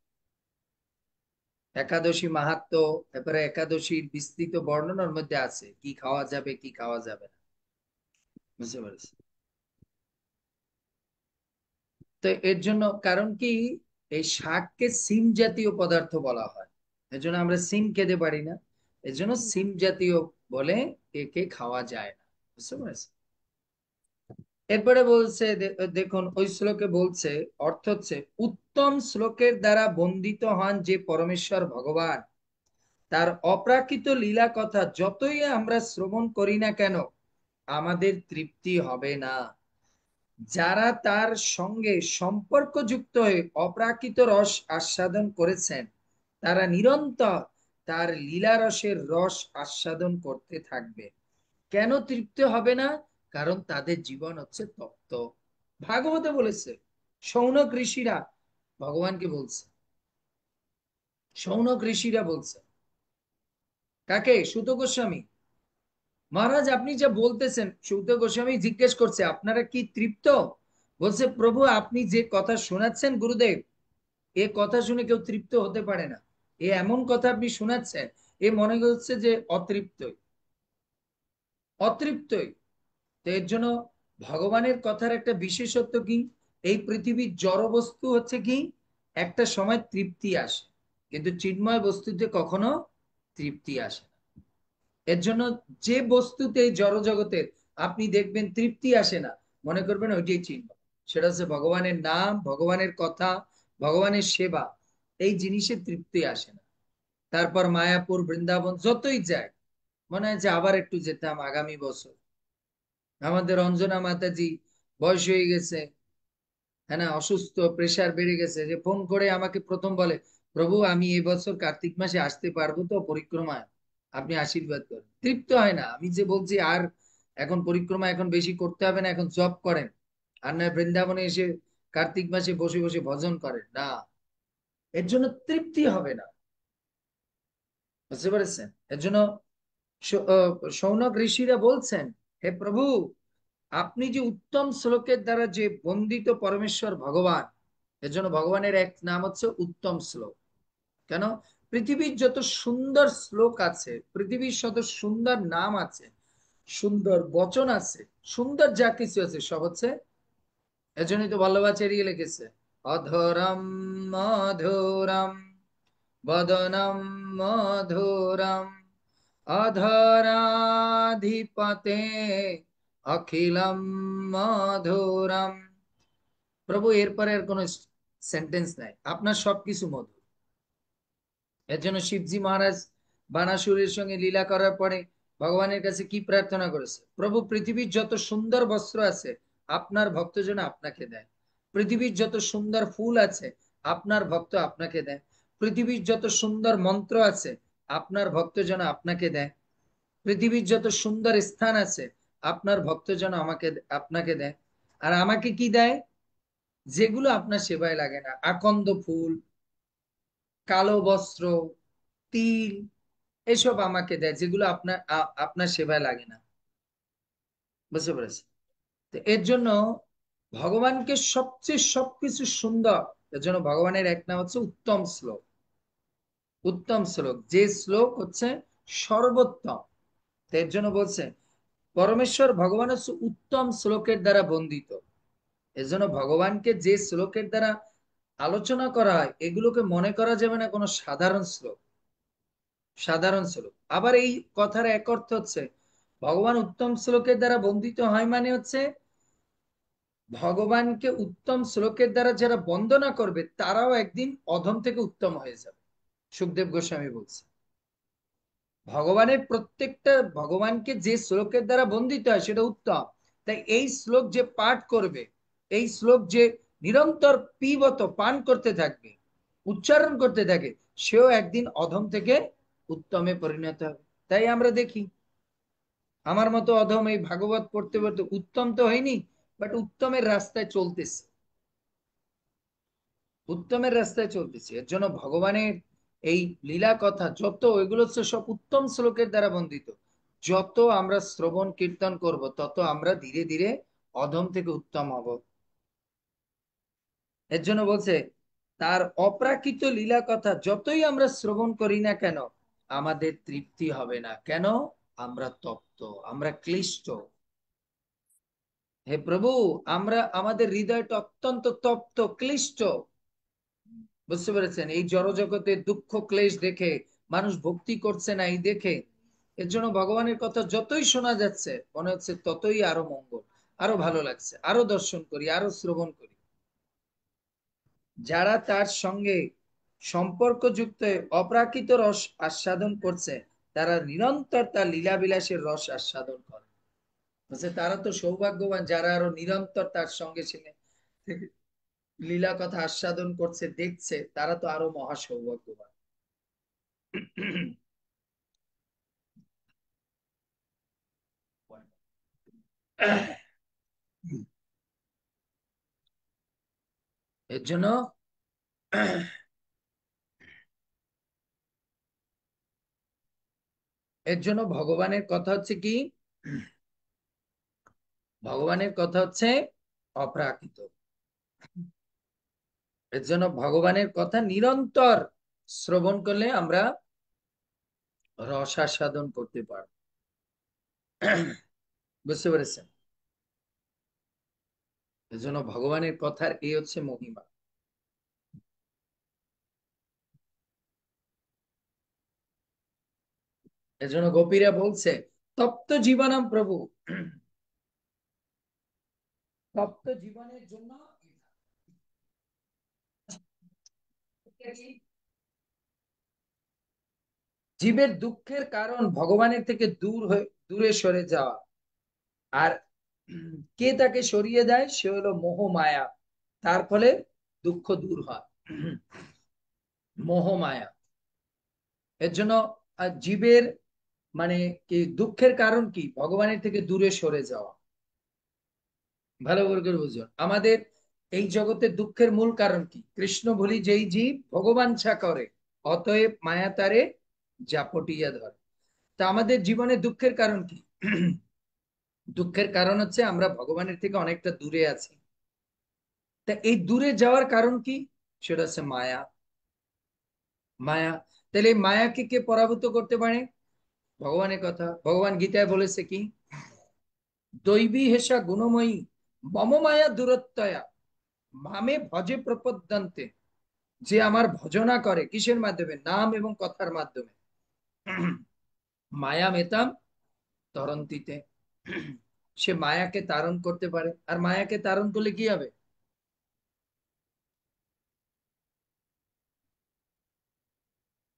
একাদশী মাহাত্ম্য। তারপরে একাদশীর বিস্তৃত বর্ণনার মধ্যে আছে কি খাওয়া যাবে কি খাওয়া যাবে না, বুঝতে পারছি। তো এর জন্য কারণ কি, এই শাককে সিম জাতীয় পদার্থ বলা হয়, এর জন্য আমরা সিম খেতে পারি না, এর জন্য সিম জাতীয় বলে একে খাওয়া যায় না, বুঝতে পারছি। এরপরে বলছে দেখুন ওই শ্লোকে বলছে, অর্থ হচ্ছে উত্তম শ্লোকের দ্বারা বন্দিত হন যে পরমেশ্বর ভগবান, তার অপ্রাকৃত লীলা কথা যতই আমরা শ্রবণ করি না কেন আমাদের তৃপ্তি হবে না। যারা তার সঙ্গে সম্পর্কযুক্ত হয়ে অপ্রাকৃত রস আস্বাদন করেছেন তারা নিরন্তর তার লীলা রসের রস আস্বাদন করতে থাকবে। কেন তৃপ্তি হবে না? কারণ তাদের জীবন হচ্ছে তপ্ত। ভাগবতে বলেছে, শৌনক ঋষিরা ভগবানকে বলছে, শৌনক ঋষিরা বলছে কাকে? সুত গোস্বামী, মহারাজ আপনি যা বলতেছেন। সুত গোস্বামী জিজ্ঞেস করছে আপনারা কি তৃপ্ত? বলছে প্রভু আপনি যে কথা শোনাচ্ছেন গুরুদেব, এ কথা শুনে কেউ তৃপ্ত হতে পারে না। এ এমন কথা আপনি শোনাচ্ছেন, এ মনে করছে যে অতৃপ্তই, অতৃপ্তই। তো এর জন্য ভগবানের কথার একটা বিশেষত্ব কি, এই পৃথিবীর জড় বস্তু হচ্ছে কি একটা সময় তৃপ্তি আসে, কিন্তু চিন্ময় বস্তুতে কখনো তৃপ্তি আসে না। এর জন্য যে বস্তুতে এই জড় জগতের আপনি দেখবেন তৃপ্তি আসে না, মনে করবেন ওইটাই চিন্ময়। সেটা হচ্ছে ভগবানের নাম, ভগবানের কথা, ভগবানের সেবা, এই জিনিসে তৃপ্তি আসে না। তারপর মায়াপুর বৃন্দাবন যতই যায় মনে হয় যে আবার একটু যেতাম আগামী বছর। আমাদের অঞ্জনা মাতাজি বয়স হয়ে গেছে, হ্যাঁ না, অসুস্থ, প্রেসার বেড়ে গেছে, যে ফোন করে আমাকে প্রথম বলে প্রভু আমি এবছর কার্তিক মাসে আসতে পারবো তো পরিক্রমায়, আপনি আশীর্বাদ করেন। তৃপ্ত হয় না। আমি যে বলছি আর এখন পরিক্রমা এখন বেশি করতে হবে না, এখন জব করেন, আর না বৃন্দাবনে এসে কার্তিক মাসে বসে বসে ভজন করেন না, এর জন্য তৃপ্তি হবে না, বুঝতে পেরেছেন। এর জন্য শৌনক ঋষিরা বলছেন হে প্রভু আপনি যে উত্তম শ্লোকের দ্বারা যে বন্দিত পরমেশ্বর ভগবান, এর জন্য ভগবানের এক নাম হচ্ছে উত্তম শ্লোক। কেন? পৃথিবীর যত সুন্দর শ্লোক আছে, পৃথিবীর যত সুন্দর নাম আছে, সুন্দর বচন আছে, সুন্দর যা কিছু আছে সব হচ্ছে, এজন্যই তো বল্লভাচার্য লিখেছে অধরম মধুরম বদনম মধুরম অধরাধিপতে অখিলম মধুরম। প্রভু এরপরে আর কোনো সেন্টেন্স নাই, আপনার সবকিছু মধুর। এর জন্য শিবজি মহারাজ বানাসুরের সঙ্গে লীলা করার পরে ভগবানের কাছে কি প্রার্থনা করেছে, প্রভু পৃথিবীর যত সুন্দর বস্ত্র আছে আপনার ভক্ত যেন আপনাকে দেয়, পৃথিবীর যত সুন্দর ফুল আছে আপনার ভক্ত আপনাকে দেয়, পৃথিবীর যত সুন্দর মন্ত্র আছে আপনার ভক্ত যেন আপনাকে দেয়, পৃথিবীর যত সুন্দর স্থান আছে আপনার ভক্ত যেন আমাকে আপনাকে দেয়। আর আমাকে কি দেয়? যেগুলো আপনার সেবায় লাগে না, আকন্দ ফুল, কালো বস্ত্র, তিল, এসব আমাকে দেয় যেগুলো আপনার আপনার সেবায় লাগে না, বুঝতে পেরেছি। তো এর জন্য ভগবানকে সবচেয়ে সবকিছু সুন্দর, এর জন্য ভগবানের এক নাম হচ্ছে উত্তম শ্লোক। উত্তম শ্লোক, যে শ্লোক হচ্ছে সর্বোত্তম। তো এর জন্য বলছে পরমেশ্বর ভগবান হচ্ছে উত্তম শ্লোকের দ্বারা বন্দিত। এজন্য ভগবানকে যে শ্লোকের দ্বারা আলোচনা করা হয় এগুলোকে মনে করা যাবে না কোনো সাধারণ শ্লোক, সাধারণ শ্লোক। আবার এই কথার এক অর্থ হচ্ছে ভগবান উত্তম শ্লোকের দ্বারা বন্দিত হয় মানে হচ্ছে ভগবানকে উত্তম শ্লোকের দ্বারা যারা বন্দনা করবে তারাও একদিন অধম থেকে উত্তম হয়ে যাবে। সুখদেব গোস্বামী বলছে ভগবানের প্রত্যেকটা ভগবানকে যে শ্লোকের দ্বারা বন্দিত হয় সেটা উত্তম। তাই এই শ্লোক যে পাঠ করবে, এই শ্লোক যে নিরন্তর পিবত পান করতে থাকবে, উচ্চারণ করতে থাকে, সেও একদিন অধম থেকে উত্তমে পরিণত হবে। তাই আমরা দেখি আমার মতো অধম এই ভাগবত পড়তে পড়তে উত্তম তো হয়নি, বাট উত্তমের রাস্তায় চলতেছে, উত্তমের রাস্তায় চলতেছে। এর জন্য ভগবানের এই লীলা কথা যত, এগুলো হচ্ছে সব উত্তম শ্লোকের দ্বারা বন্দিত। যত আমরা শ্রবণ কীর্তন করব তত আমরা ধীরে ধীরে অধম থেকে উত্তম হব। এর জন্য বলছে তার অপ্রাকৃত লীলা কথা যতই আমরা শ্রবণ করি না কেন আমাদের তৃপ্তি হবে না। কেন? আমরা তপ্ত, আমরা ক্লিষ্ট। হে প্রভু, আমরা আমাদের হৃদয়টা অত্যন্ত তপ্ত ক্লিষ্ট। বুঝতে পেরেছেন? এই জড়জগতের দুঃখ ক্লেশ দেখে মানুষ ভক্তি করছে না, এই দেখে। এর জন্য ভগবানের কথা যতই শোনা যাচ্ছে মনে হচ্ছে ততই আরো মঙ্গল, আরো ভালো লাগছে, আরো দর্শন করি, আরো শ্রবণ করি। যারা তার সঙ্গে সম্পর্কযুক্ত অপ্রাকৃত রস আস্বাদন করছে তারা নিরন্তর তার লীলাবিলাসের রস আস্বাদন করে। তারা তো সৌভাগ্যবান যারা আরো নিরন্তর তার সঙ্গে লীলা কথা আস্বাদন করছে, দেখছে, তারা তো আরো মহা সৌভাগ্যবান। এর জন্য এর জন্য ভগবানের কথা হচ্ছে কি, ভগবানের কথা হচ্ছে অপ্রাকৃত। এর জন্য ভগবানের কথা নিরন্তর শ্রবণ করলে আমরা রস আস্বাদন করতে পারবো। বুঝতে পেরেছেন? এর জন্য ভগবানের কথার এই হচ্ছে মহিমা। এর জন্য গোপীরা বলছে তপ্ত জীবনম প্রভু, তপ্ত জীবনের জন্য জীবের দুঃখের কারণ ভগবানের থেকে দূরে সরে যাওয়া। আর কে তাকে সরিয়ে দেয়? সে হলো মোহ মায়া। তার ফলে দুঃখ দূর হয়, মোহ মায়া। এর জন্য জীবের মানে কি দুঃখের কারণ কি? ভগবানের থেকে দূরে সরে যাওয়া। ভালো করে বুঝুন, আমাদের এই জগতের দুঃখের মূল কারণ কি? কৃষ্ণ বলি যেই জীব ভগবান ছা করে, অতএব মায়া তারে জাপটিয়া ধরে। তা আমাদের জীবনে দুঃখের কারণ কি? দুঃখের কারণ হচ্ছে আমরা ভগবানের থেকে অনেকটা দূরে আছি। তা এই দূরে যাওয়ার কারণ কি? সেটা হচ্ছে মায়া। মায়া। তাহলে এই মায়াকে কে পরাভূত করতে পারে? ভগবানের কথা ভগবান গীতায় বলেছে কি, দৈবী হেষা গুণময়ী মম মায়া দূরত্বয়া মামে ভজে প্রপদ্যন্তে। যে আমার ভজনা করে কিসের মাধ্যমে? নাম এবং কথার মাধ্যমে। মায়া মেতাম তরন্তিতে। সে মায়াকে তারণ করতে পারে। আর মায়াকে তারণ করলে কি হবে?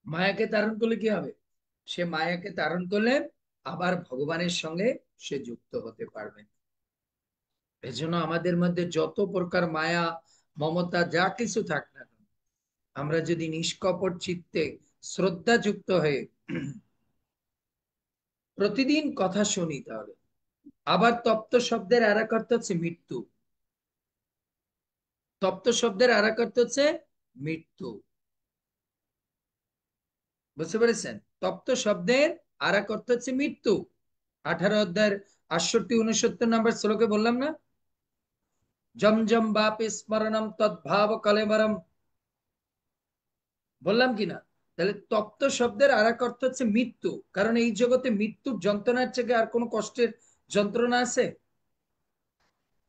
মায়াকে তারণ করলে কি হবে? সে মায়াকে তারণ করলে আবার ভগবানের সঙ্গে সে যুক্ত হতে পারবে। এজন্য আমাদের মধ্যে যত প্রকার মায়া মমতা যা কিছু থাক না কেন, আমরা যদি নিষ্কপট চিত্তে শ্রদ্ধা যুক্ত হয়ে প্রতিদিন কথা শুনি তাহলে। আবার তপ্ত শব্দের আর এক অর্থ হচ্ছে মৃত্যু। তপ্ত শব্দের আর এক অর্থ হচ্ছে মৃত্যু। বুঝতে পেরেছেন? তপ্ত শব্দের আর এক অর্থ হচ্ছে মৃত্যু। 18 অধ্যায়ের 68-69 নম্বর শ্লোকে বললাম না, জম জম বাপে স্মরণম তদ্ভাব কলেবরম, বললাম কি না? তাহলে তপ্ত শব্দের আর এক অর্থ হচ্ছে মৃত্যু। কারণ এই জগতে মৃত্যুর যন্ত্রণার থেকে আর কোনো কষ্টের যন্ত্রণা আছে?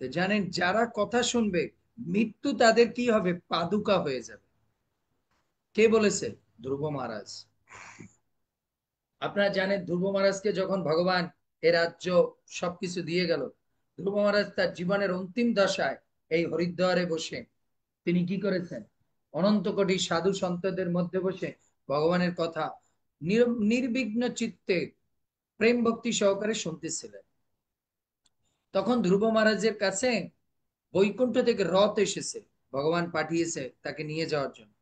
তো জানেন যারা কথা শুনবে মৃত্যু তাদের কি হবে? পাদুকা হয়ে যাবে। কে বলেছে? ধ্রুব মহারাজ। আপনারা জানেন ধ্রুব মহারাজকে যখন ভগবান এ রাজ্য সবকিছু দিয়ে গেল। ধ্রুব মহারাজ তার জীবনের অন্তিম দশায় এই হরিদ্বারে বসে তিনি কি করেছেন? অনন্ত কোটি সাধু সন্তদের মধ্যে বসে ভগবানের কথা নির্বিঘ্ন চিত্তে প্রেম ভক্তি সহকারে শুনতেছিলেন। তখন ধ্রুব মহারাজের কাছে বৈকুণ্ঠ থেকে রথ এসেছে, ভগবান পাঠিয়েছে তাকে নিয়ে যাওয়ার জন্য।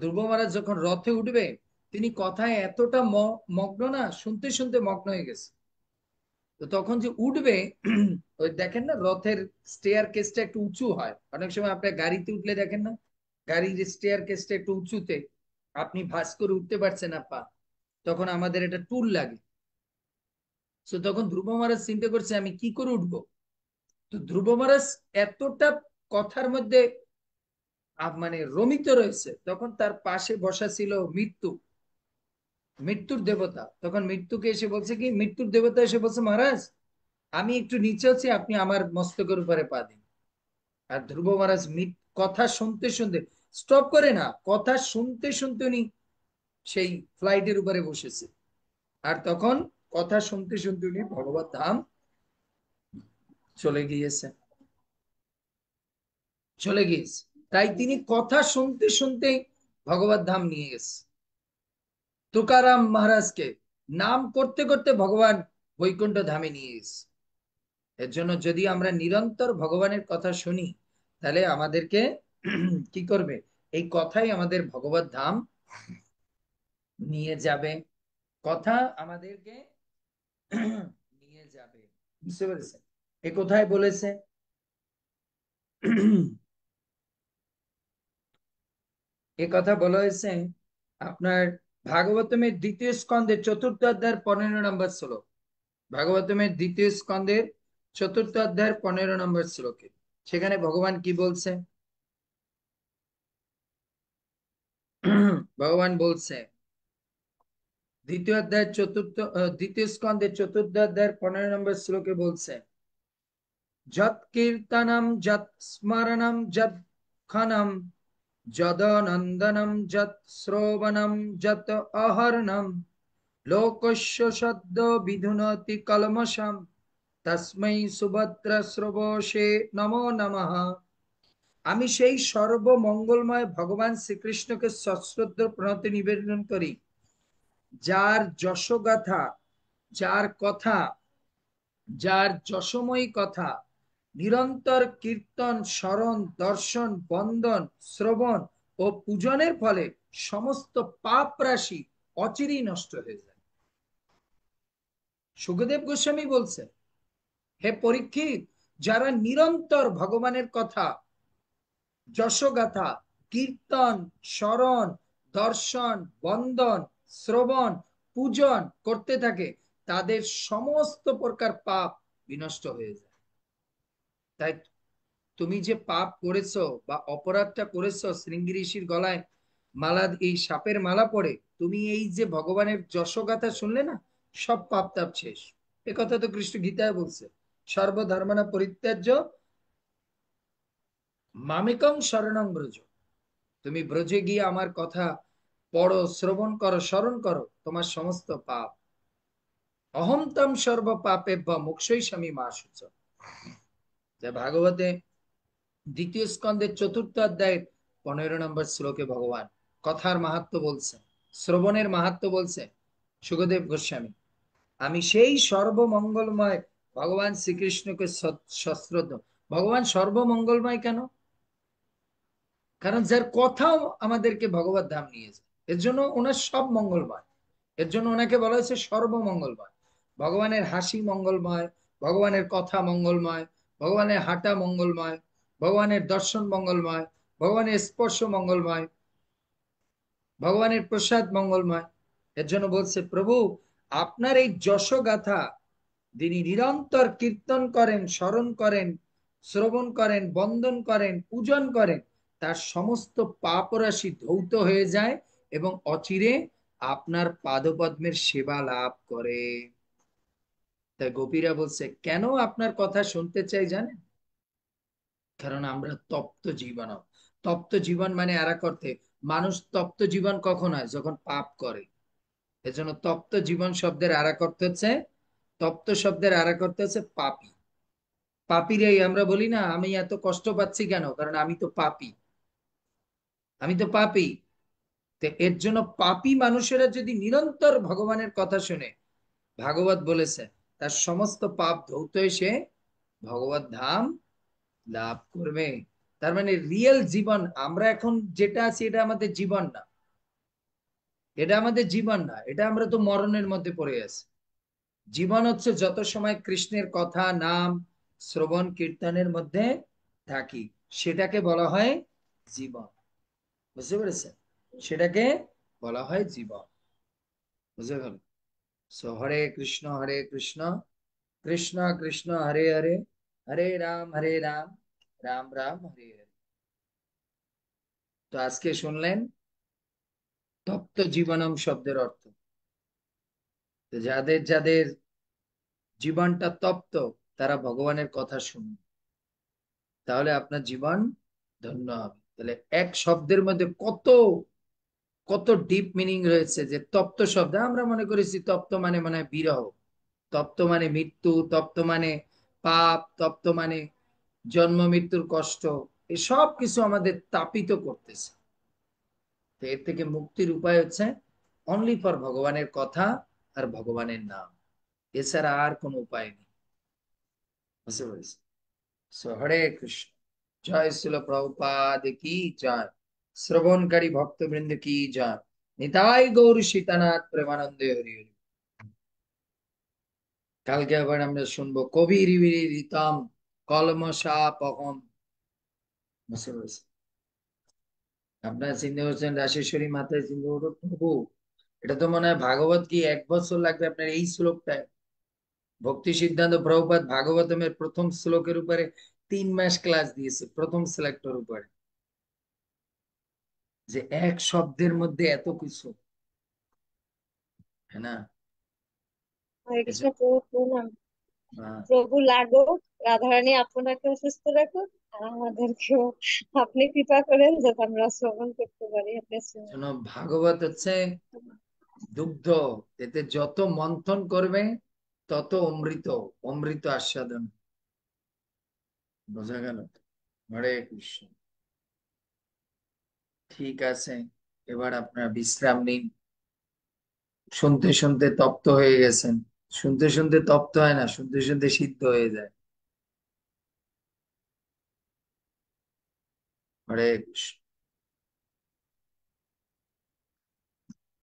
ধ্রুব মহারাজ যখন রথে উঠবে, তিনি কথায় এতটা মগ্ন, না শুনতে শুনতে মগ্ন হয়ে গেছে। তো তখন যে উঠবে, ওই দেখেন না রথের স্টেয়ার কেসটা একটু উঁচু হয়, অনেক সময় আপনার গাড়িতে উঠলে দেখেন না গাড়ির স্টেয়ার কেসটা একটু উঁচুতে, আপনি ভাঁজ করে উঠতে পারছেন না পা, তখন আমাদের এটা টুল লাগে। তো তখন ধ্রুব মহারাজ চিন্তা করছে আমি কি করে উঠবো। তো ধ্রুব মহারাজ এতটা কথার মধ্যে মানে রমিত রয়েছে, তখন তার পাশে বসা ছিল মৃত্যু, মৃত্যুর দেবতা। তখন মৃত্যুকে এসে বলছে কি, মৃত্যুর দেবতা এসে বলছে মহারাজ আমি একটু নিচে আছি, আপনি আমার মস্তকের উপরে পা দিন। আর ধ্রুব মহারাজ কথা শুনতে শুনতে স্টপ করে না, কথা শুনতে শুনতে উনি সেই ফ্লাইটের উপরে বসেছে। আর তখন কথা শুনতে শুনতে উনি ভগবত ধাম চলে গিয়েছে, চলে গিয়েছে। তাই তিনি কথা শুনতে শুনতেই ভগবত ধাম নিয়ে গেছে। তুকারাম মহারাজকে নাম করতে করতে ভগবান বৈকুণ্ঠ ধামে নিয়ে গেছে। এর জন্য যদি আমরা নিরন্তর ভগবানের কথা শুনি, তাহলে আমাদেরকে কি করবে, এই কথাই আমাদের ভগবত ধাম নিয়ে যাবে, কথা আমাদেরকে নিয়ে যাবে। বুঝতে পেরেছেন? এ কোথায় বলেছে? এ কথা বলা হয়েছে আপনার ভাগবতমের দ্বিতীয় স্কন্ধের চতুর্থ অধ্যায়ের 15 নম্বর শ্লোক। ভাগবতমের দ্বিতীয় স্কন্ধের চতুর্থ অধ্যায়ের 15 নম্বর শ্লোকে সেখানে ভগবান কি বলছে? ভগবান বলছে দ্বিতীয় স্কন্ধের চতুর্থ অধ্যায়ের 15 নম্বর শ্লোকে বলছে, যৎ কীর্তনম যৎ স্মরণম যৎ খনম যদনন্দনম যৎ শ্রবণম যৎ অহর্ণম লোকস্য সদ্য বিধুনতি কলমশম তস্मै সুভদ্র শ্রবসে নমো নমঃ। আমি সেই সর্বমঙ্গলময় ভগবান শ্রীকৃষ্ণকে সশ্রদ্ধ প্রণতি নিবেদন করি, যার যশগাথা, যার কথা, যার যশময়ী কথা নিরন্তর কীর্তন স্মরণ দর্শন বন্দন শ্রবণ ও পূজনের ফলে সমস্ত পাপ রাশি অচিরেই নষ্ট হয়ে যায়। সুখদেব গোস্বামী বলছে, হে পরীক্ষিত, যারা নিরন্তর ভগবানের কথা যশগাথা কীর্তন স্মরণ দর্শন বন্দন শ্রবণ পূজন করতে থাকে, তাদের সমস্ত প্রকার পাপ বিনষ্ট হয়ে যায়। তাই তুমি যে পাপ করেছো বা অপরাধটা করেছো, শৃঙ্গি ঋষির গলায় মালা, এই সাপের মালা পড়ে তুমি এই যে ভগবানের যশগাথা শুনলে না, সব পাপ তাপ শেষ। এ কথা তো কৃষ্ণ গীতায় বলছে, সর্বধর্মনা পরিত্যাজ্য মামেকং শরণং ব্রজ। তুমি ব্রজে গিয়ে আমার কথা পড়ো, শ্রবণ করো, স্মরণ করো, তোমার সমস্ত পাপ অহম তম সর্ব পাপেভ্য মোক্ষয়িষ্যামি মা শুচ। ভাগবতে দ্বিতীয় স্কন্ধের চতুর্থ অধ্যায়ের 15 নম্বর শ্লোকে ভগবান কথার মাহাত্ম্য বলছে, শ্রবণের মাহাত্ম্য বলছে। সুখদেব গোস্বামী, আমি সেই সর্বমঙ্গলময় ভগবান শ্রীকৃষ্ণকে সশ্রদ্ধ। ভগবান সর্বমঙ্গলময় কেন? কারণ যার কথাও আমাদেরকে ভগবত ধাম নিয়ে যায়, এর জন্য ওনার সব মঙ্গলময়। এর জন্য ওনাকে বলা হয়েছে সর্বমঙ্গলময়। ভগবানের হাসি মঙ্গলময়, ভগবানের কথা মঙ্গলময়, ভগবানের হাঁটা মঙ্গলময়, ভগবানের দর্শন মঙ্গলময়, ভগবানের স্পর্শ মঙ্গলময়, ভগবানের প্রসাদ মঙ্গলময়। এর জন্য বলছে প্রভু আপনার এই যশগাথা যিনি নিরন্তর কীর্তন করেন, স্মরণ করেন, শ্রবণ করেন, বন্দন করেন, পূজন করেন, তার সমস্ত পাপ রাশি ধৌত হয়ে যায় এবং অচিরে আপনার পাদপদ্মের সেবা লাভ করে। তাই গোপীরা বলছে কেন আপনার কথা শুনতে চাই জানেন? কারণ আমরা তপ্ত জীবন। তপ্ত জীবন মানে আর এক অর্থে মানুষ তপ্ত জীবন কখন হয়? যখন পাপ করে। এজন্য তপ্ত জীবন শব্দের আর এক অর্থ হচ্ছে তপ্ত শব্দের আর এক অর্থ হচ্ছে পাপী। পাপীরাই আমরা বলি না, আমি এত কষ্ট পাচ্ছি কেন, কারণ আমি তো পাপী, আমি তো পাপী। তো এর জন্য পাপী মানুষেরা যদি নিরন্তর ভগবানের কথা শুনে, ভাগবত বলেছে তার সমস্ত পাপ ধৌত হয়ে সে ভগবত ধাম লাভ করবে। তার মানে রিয়েল জীবন, আমরা এখন যেটা আছি এটা আমাদের জীবন না, এটা আমাদের জীবন না, এটা আমরা তো মরণের মধ্যে পড়ে আছি। জীবন হচ্ছে যত সময় কৃষ্ণের কথা নাম শ্রবণ কীর্তনের মধ্যে থাকি, সেটাকে বলা হয় জীবন। বুঝতে পেরেছেন? সেটাকে বলা হয় জীবন। বুঝতে গেল? সো হরে কৃষ্ণ কৃষ্ণ কৃষ্ণ হরে হরে, হরে রাম রাম রাম হরে হরে। তো আজকে শুনলেন তপ্ত জীবনম শব্দের অর্থ। তো যাদের যাদের জীবনটা তপ্ত, তারা ভগবানের কথা শুনুন, তাহলে আপনার জীবন ধন্য হবে। তাহলে এক শব্দের মধ্যে কত কত ডিপ মিনিং রয়েছে। যে তপ্ত শব্দ, আমরা মনে করেছি তপ্ত মানে মনে হয় বিরহ, তপ্ত মানে মৃত্যু, তপ্ত মানে পাপ, তপ্ত মানে জন্ম মৃত্যুর কষ্ট, এই সব কিছু আমাদের তাপিত করতেছে। তো এর থেকে মুক্তির উপায় হচ্ছে অনলি ফর ভগবানের কথা আর ভগবানের নাম, এছাড়া আর কোনো উপায় নেই। বুঝতে পেরেছি? সো হরে কৃষ্ণ। জয় শিল প্রভুপাদ কি জয়। শ্রবণকারী ভক্তবৃন্দ কি জয়। নিতাই গৌর সীতানাথ প্রেমানন্দে হরি হরি। কালকে আবার আমরা শুনবো কবির ঋতম কলমশাপহম। বুঝতে পেরেছি? আপনারা চিন্তা করছেন রাশেশ্বরী মাথায় চিন্তা করো প্রভু, এটা তো মনে হয় ভাগবত কি 1 বছর লাগবে আপনার এই শ্লোকটায়। ভক্তি সিদ্ধান্ত প্রভুপাদ ভাগবতমের প্রথম শ্লোকের উপরে 3 মাস ক্লাস দিয়েছে, প্রথম সিলেক্টর উপরে, যে এক শব্দের মধ্যে এত কিছু, হ্যাঁ না? হরে কৃষ্ণ, এজ- প্রভু প্রণাম। আহ, প্রভু লাগুক, রাধারানী আপনাকে সুস্থ রাখুক, আর আমাদেরকেও আপনি কৃপা করেন যাতে আমরা শ্রবণ করতে পারি আপনার শ্রীমুখ। শোনো, ভাগবত হচ্ছে দুগ্ধ, এতে যত মন্থন করবে তত অমৃত, অমৃত আস্বাদন। বোঝা গেল? হরে কৃষ্ণ। ঠিক আছে, এবার আপনার বিশ্রাম নিন। শুনতে শুনতে তপ্ত হয়ে গেছেন। শুনতে শুনতে তপ্ত হয় না, শুনতে শুনতে সিদ্ধ হয়ে যায়। হরে কৃষ্ণ।